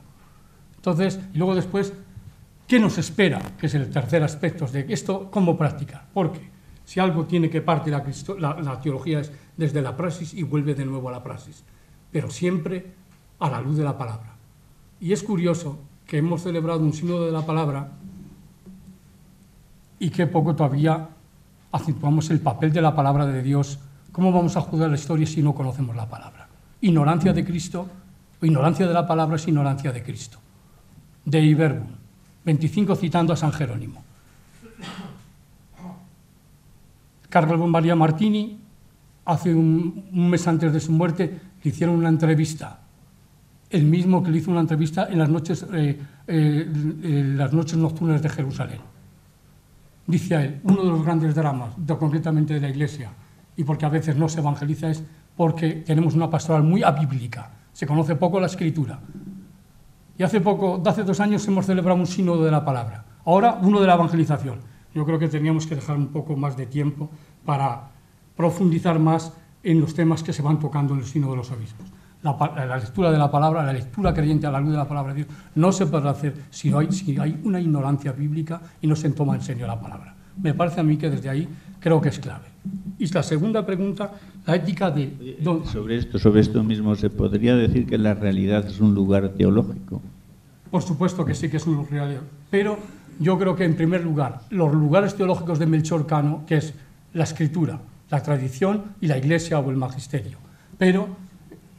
Entonces, y luego después, ¿qué nos espera? Que es el tercer aspecto de esto, ¿cómo practicar? Porque Si algo tiene que partir la teología es desde la praxis y vuelve de nuevo a la praxis, pero siempre a la luz de la palabra. Y es curioso que hemos celebrado un sínodo de la palabra y que poco todavía acentuamos el papel de la palabra de Dios. ¿Cómo vamos a juzgar la historia si no conocemos la palabra? Ignorancia de Cristo, o ignorancia de la palabra es ignorancia de Cristo. Dei Verbum, 25 citando a San Jerónimo. Carlo María Martini, hace un mes antes de su muerte, le hicieron una entrevista. El mismo que le hizo una entrevista en las noches nocturnas de Jerusalén. Dice a él, uno de los grandes dramas, concretamente de la Iglesia, y porque a veces no se evangeliza, es porque tenemos una pastoral muy abíblica. Se conoce poco la Escritura. Y hace 2 años hemos celebrado un sínodo de la palabra. Ahora, uno de la evangelización. Yo creo que teníamos que dejar un poco más de tiempo para profundizar más en los temas que se van tocando en el sínodo de los obispos. La lectura de la palabra, la lectura creyente a la luz de la palabra de Dios, no se puede hacer si hay una ignorancia bíblica y no se toma en serio la palabra. Me parece a mí que desde ahí creo que es clave. Y la segunda pregunta, la ética de... Sobre esto mismo, ¿se podría decir que la realidad es un lugar teológico? Por supuesto que sí que es un lugar teológico, pero yo creo que en primer lugar, los lugares teológicos de Melchor Cano, que es la Escritura, la tradición y la Iglesia o el magisterio, pero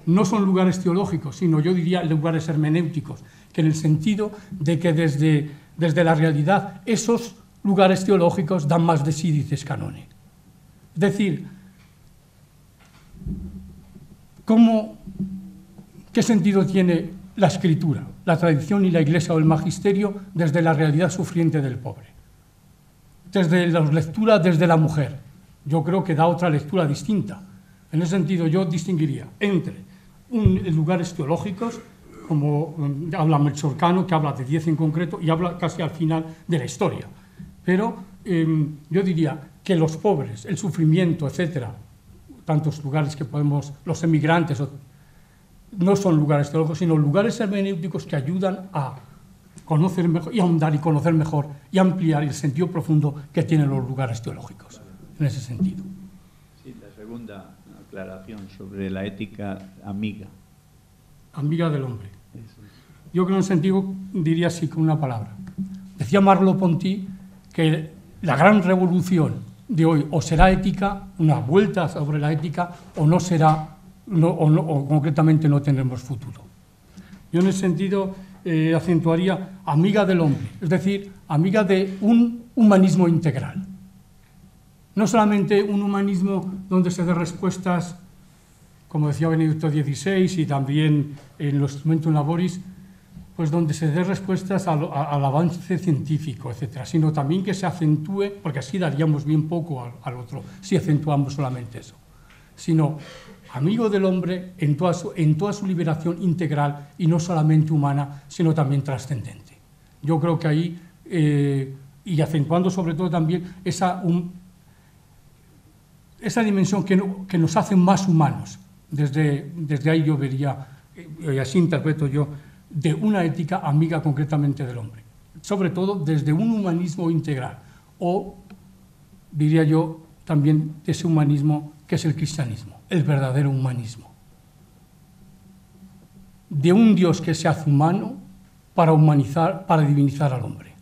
no son lugares teológicos, sino yo diría lugares hermenéuticos, que en el sentido de que desde la realidad esos lugares teológicos dan más de sí, dice Scanone. Es decir, ¿qué sentido tiene la Escritura, la tradición y la Iglesia o el magisterio desde la realidad sufriente del pobre? Desde la lectura desde la mujer. Yo creo que da otra lectura distinta. En ese sentido yo distinguiría entre lugares teológicos, como habla Melchor Cano, que habla de 10 en concreto, y habla casi al final de la historia. Pero yo diría que los pobres, el sufrimiento, etcétera, tantos lugares que los emigrantes, no son lugares teológicos, sino lugares hermenéuticos que ayudan a conocer mejor y ahondar y conocer mejor y ampliar el sentido profundo que tienen los lugares teológicos, en ese sentido. Sí, la segunda aclaración sobre la ética amiga. Amiga del hombre. Yo creo en ese sentido diría así con una palabra. Decía Merleau-Ponty que la gran revolución de hoy o será ética, una vuelta sobre la ética, o no será, o concretamente no tendremos futuro. Yo en ese sentido acentuaría amiga del hombre, es decir, amiga de un humanismo integral. No solamente un humanismo donde se dé respuestas, como decía Benedicto XVI y también en los Instrumentum Laboris, pues donde se dé respuestas al avance científico, etcétera, sino también que se acentúe, porque así daríamos bien poco al otro, si acentuamos solamente eso, sino amigo del hombre en toda su liberación integral y no solamente humana, sino también trascendente. Yo creo que ahí, y acentuando sobre todo también esa dimensión que nos hace más humanos, desde ahí yo vería, y así interpreto yo, de una ética amiga concretamente del hombre, sobre todo desde un humanismo integral, o diría yo también de ese humanismo que es el cristianismo, el verdadero humanismo, de un Dios que se hace humano para divinizar al hombre.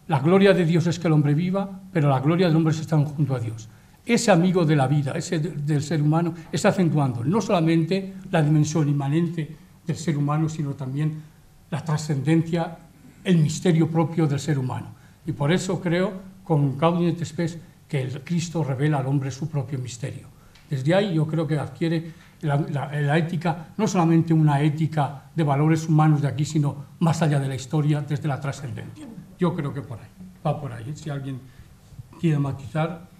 La gloria de Dios es que el hombre viva, pero la gloria del hombre es estar junto a Dios. Ese amigo de la vida, ese del ser humano, está acentuando no solamente la dimensión inmanente del ser humano, sino también la trascendencia, el misterio propio del ser humano. Y por eso creo, con Gaudium et Spes, que el Cristo revela al hombre su propio misterio. Desde ahí yo creo que adquiere la ética, no solamente una ética de valores humanos de aquí, sino más allá de la historia, desde la trascendencia. Yo creo que va por ahí. Si alguien quiere matizar.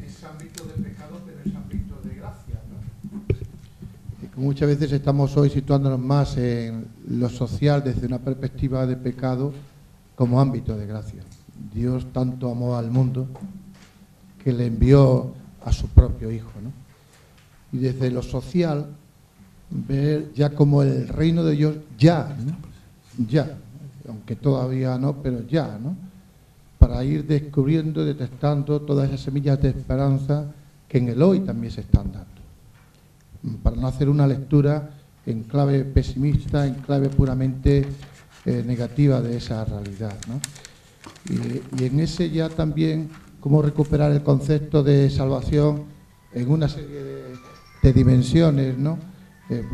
Es ámbito de pecado, pero es ámbito de gracia, ¿no? Muchas veces estamos hoy situándonos más en lo social desde una perspectiva de pecado como ámbito de gracia. Dios tanto amó al mundo que le envió a su propio Hijo, ¿no? Y desde lo social, ver ya como el reino de Dios, ya, ¿no? Ya, aunque todavía no, pero ya, ¿no? Para ir descubriendo, detectando todas esas semillas de esperanza que en el hoy también se están dando. Para no hacer una lectura en clave pesimista, en clave puramente negativa de esa realidad, ¿no? Y en ese ya también cómo recuperar el concepto de salvación en una serie de dimensiones, ¿no?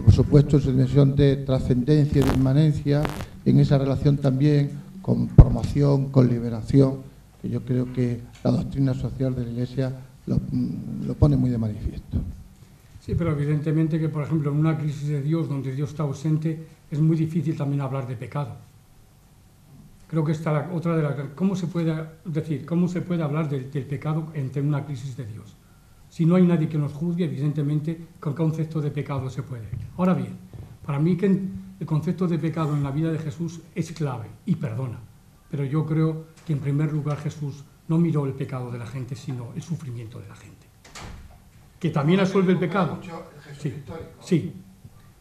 Por supuesto, en su dimensión de trascendencia y de inmanencia, en esa relación también con promoción, con liberación, que yo creo que la doctrina social de la Iglesia lo pone muy de manifiesto. Sí, pero evidentemente que, por ejemplo, en una crisis de Dios, donde Dios está ausente, es muy difícil también hablar de pecado. Creo que está otra de las... ¿Cómo se puede hablar del pecado entre una crisis de Dios? Si no hay nadie que nos juzgue, evidentemente, con concepto de pecado se puede. Ahora bien, para mí que el concepto de pecado en la vida de Jesús es clave y perdona. Pero yo creo que en primer lugar Jesús no miró el pecado de la gente, sino el sufrimiento de la gente. Que también absuelve el pecado. Sí, sí,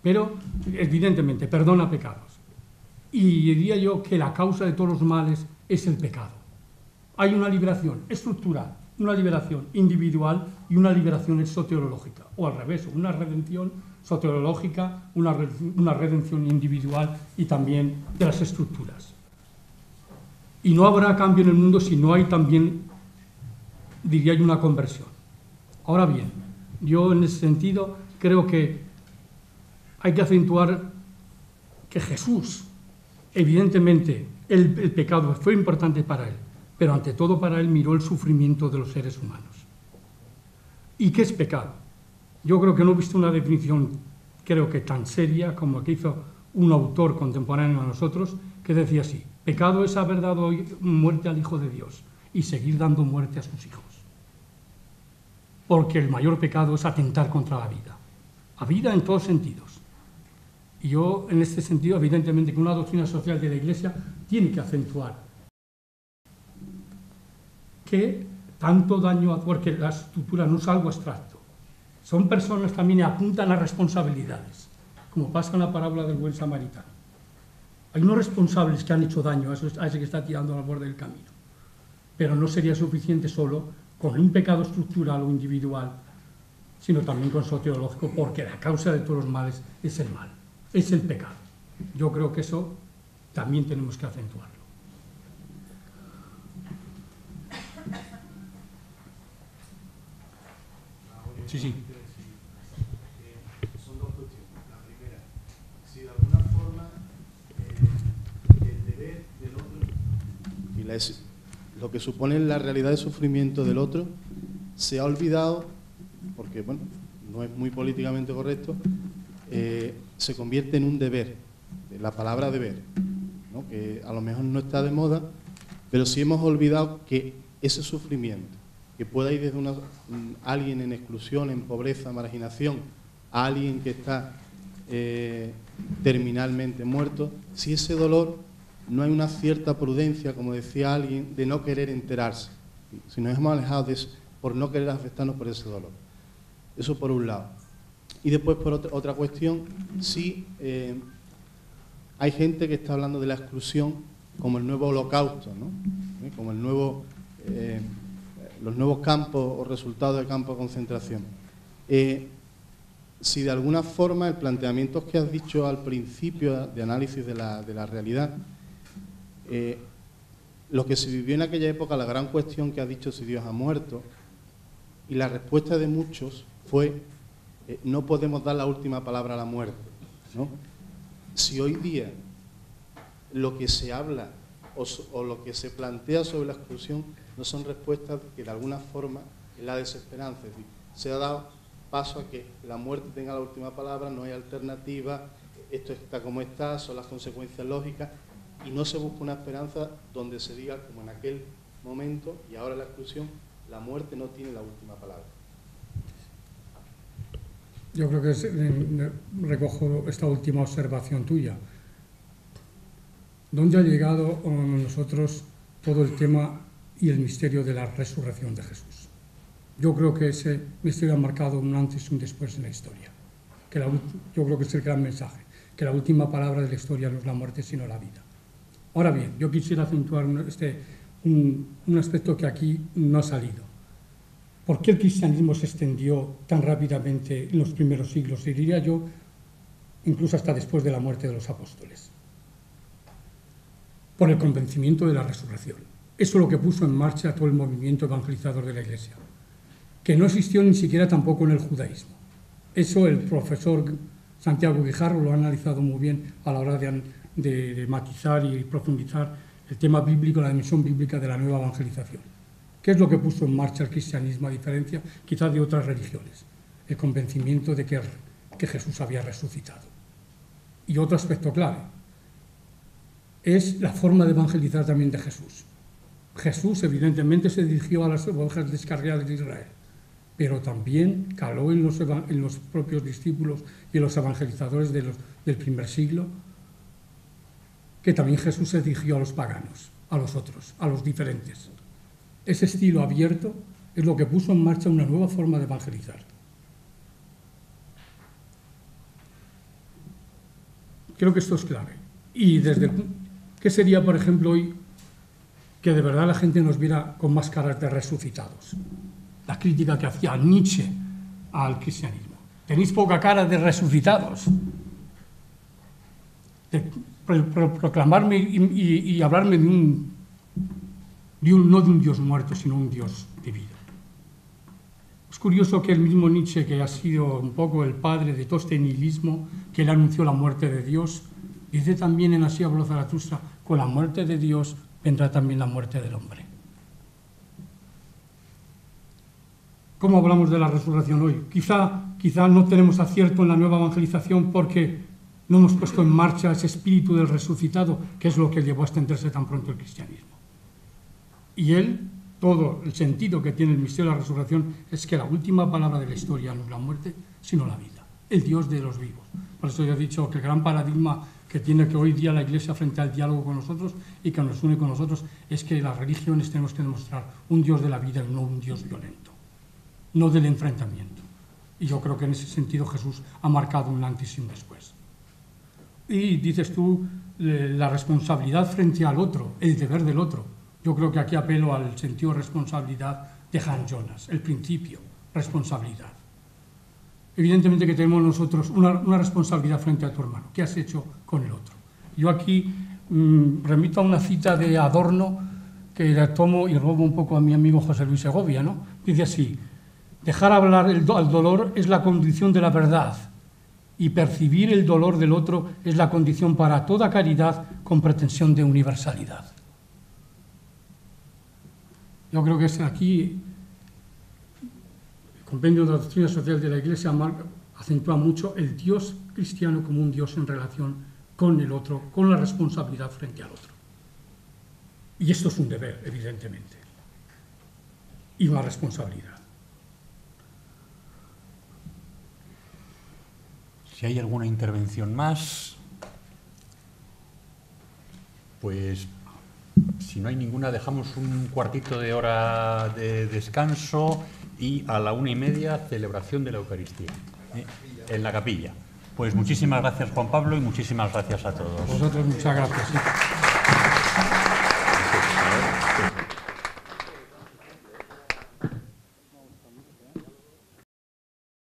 pero evidentemente perdona pecados. Y diría yo que la causa de todos los males es el pecado. Hay una liberación estructural, una liberación individual y una liberación soteriológica, o al revés, una redención soteriológica, una redención individual y también de las estructuras. Y no habrá cambio en el mundo si no hay también, diría yo, una conversión. Ahora bien, yo en ese sentido creo que hay que acentuar que Jesús, evidentemente, el pecado fue importante para él, pero ante todo para él miró el sufrimiento de los seres humanos. ¿Y qué es pecado? Yo creo que no he visto una definición, creo que tan seria como la que hizo un autor contemporáneo a nosotros, que decía así: pecado es haber dado muerte al Hijo de Dios y seguir dando muerte a sus hijos. Porque el mayor pecado es atentar contra la vida en todos sentidos. Y yo, en este sentido, evidentemente, que una doctrina social de la Iglesia tiene que acentuar que tanto daño, porque la estructura no es algo abstracto, son personas también que apuntan a responsabilidades, como pasa en la parábola del buen samaritano. Hay unos responsables que han hecho daño a ese que está tirando al borde del camino, pero no sería suficiente solo con un pecado estructural o individual, sino también con soteriológico, porque la causa de todos los males es el mal, es el pecado. Yo creo que eso también tenemos que acentuarlo. Sí, sí. Son dos cuestiones. La primera, si de alguna forma el deber del otro y lo que supone la realidad de sufrimiento del otro se ha olvidado, porque bueno, no es muy políticamente correcto, se convierte en un deber, la palabra deber, ¿no? Que a lo mejor no está de moda, pero sí hemos olvidado que ese sufrimiento, que pueda ir desde alguien en exclusión, en pobreza, marginación, a alguien que está terminalmente muerto, si ese dolor no hay una cierta prudencia, como decía alguien, de no querer enterarse, si nos hemos alejado de eso, por no querer afectarnos por ese dolor. Eso por un lado. Y después por otra cuestión, sí hay gente que está hablando de la exclusión como el nuevo holocausto, ¿no? Como el nuevo... los nuevos campos o resultados de campos de concentración. Si de alguna forma el planteamiento que has dicho al principio de análisis de la realidad, lo que se vivió en aquella época, la gran cuestión que has dicho si Dios ha muerto, y la respuesta de muchos fue no podemos dar la última palabra a la muerte, ¿no? Si hoy día lo que se habla o lo que se plantea sobre la exclusión no son respuestas que de alguna forma es la desesperanza. Es decir, se ha dado paso a que la muerte tenga la última palabra, no hay alternativa, esto está como está, son las consecuencias lógicas, y no se busca una esperanza donde se diga, como en aquel momento, y ahora la exclusión, la muerte no tiene la última palabra. Yo creo que recojo esta última observación tuya. ¿Dónde ha llegado a nosotros todo el tema y el misterio de la resurrección de Jesús. Yo creo que ese misterio ha marcado un antes y un después en la historia. Yo creo que es el gran mensaje, que la última palabra de la historia no es la muerte, sino la vida. Ahora bien, yo quisiera acentuar un aspecto que aquí no ha salido. ¿Por qué el cristianismo se extendió tan rápidamente en los primeros siglos? Y diría yo, incluso hasta después de la muerte de los apóstoles. Por el convencimiento de la resurrección. Eso es lo que puso en marcha todo el movimiento evangelizador de la Iglesia, que no existió ni siquiera tampoco en el judaísmo. Eso el profesor Santiago Guijarro lo ha analizado muy bien a la hora de matizar y profundizar el tema bíblico, la dimensión bíblica de la nueva evangelización. ¿Qué es lo que puso en marcha el cristianismo, a diferencia quizás de otras religiones? El convencimiento de que Jesús había resucitado. Y otro aspecto clave es la forma de evangelizar también de Jesús. Jesús evidentemente se dirigió a las ovejas descarriadas de Israel, pero también caló en los propios discípulos y en los evangelizadores del primer siglo, que también Jesús se dirigió a los paganos, a los otros, a los diferentes. Ese estilo abierto es lo que puso en marcha una nueva forma de evangelizar. Creo que esto es clave. Y ¿qué sería, por ejemplo, hoy que de verdad la gente nos viera con más caras de resucitados? La crítica que hacía Nietzsche al cristianismo. Tenéis poca cara de resucitados. De proclamarme y hablarme no de un Dios muerto, sino un Dios vivido. Es curioso que el mismo Nietzsche, que ha sido un poco el padre de todo este nihilismo, que él anunció la muerte de Dios, dice también en Así habló Zaratustra, con la muerte de Dios vendrá también la muerte del hombre. ¿Cómo hablamos de la resurrección hoy? Quizá no tenemos acierto en la nueva evangelización porque no hemos puesto en marcha ese espíritu del resucitado, que es lo que llevó a extenderse tan pronto el cristianismo. Y todo el sentido que tiene el misterio de la resurrección es que la última palabra de la historia no es la muerte, sino la vida, el Dios de los vivos. Por eso yo he dicho que el gran paradigma que tiene que hoy día la Iglesia frente al diálogo con nosotros y que nos une con nosotros es que las religiones tenemos que demostrar un Dios de la vida y no un Dios violento, no del enfrentamiento. Y yo creo que en ese sentido Jesús ha marcado un antes y un después. Y dices tú, la responsabilidad frente al otro, el deber del otro. Yo creo que aquí apelo al sentido de responsabilidad de Han Jonas, el principio, responsabilidad. Evidentemente que tenemos nosotros una responsabilidad frente a tu hermano. ¿Qué has hecho con el otro? Yo aquí remito a una cita de Adorno que la tomo y robo un poco a mi amigo José Luis Segovia, ¿no? Dice así: dejar hablar al dolor es la condición de la verdad y percibir el dolor del otro es la condición para toda caridad con pretensión de universalidad. Yo creo que aquí el compendio de la doctrina social de la Iglesia acentúa mucho el Dios cristiano como un Dios en relación con el otro, con la responsabilidad frente al otro. Y esto es un deber, evidentemente, y una responsabilidad. Si hay alguna intervención más, pues si no hay ninguna, dejamos un cuartito de hora de descanso y a la 1:30 celebración de la Eucaristía en la capilla. Pues muchísimas gracias, Juan Pablo, y muchísimas gracias a todos. Vosotros muchas gracias. Sí.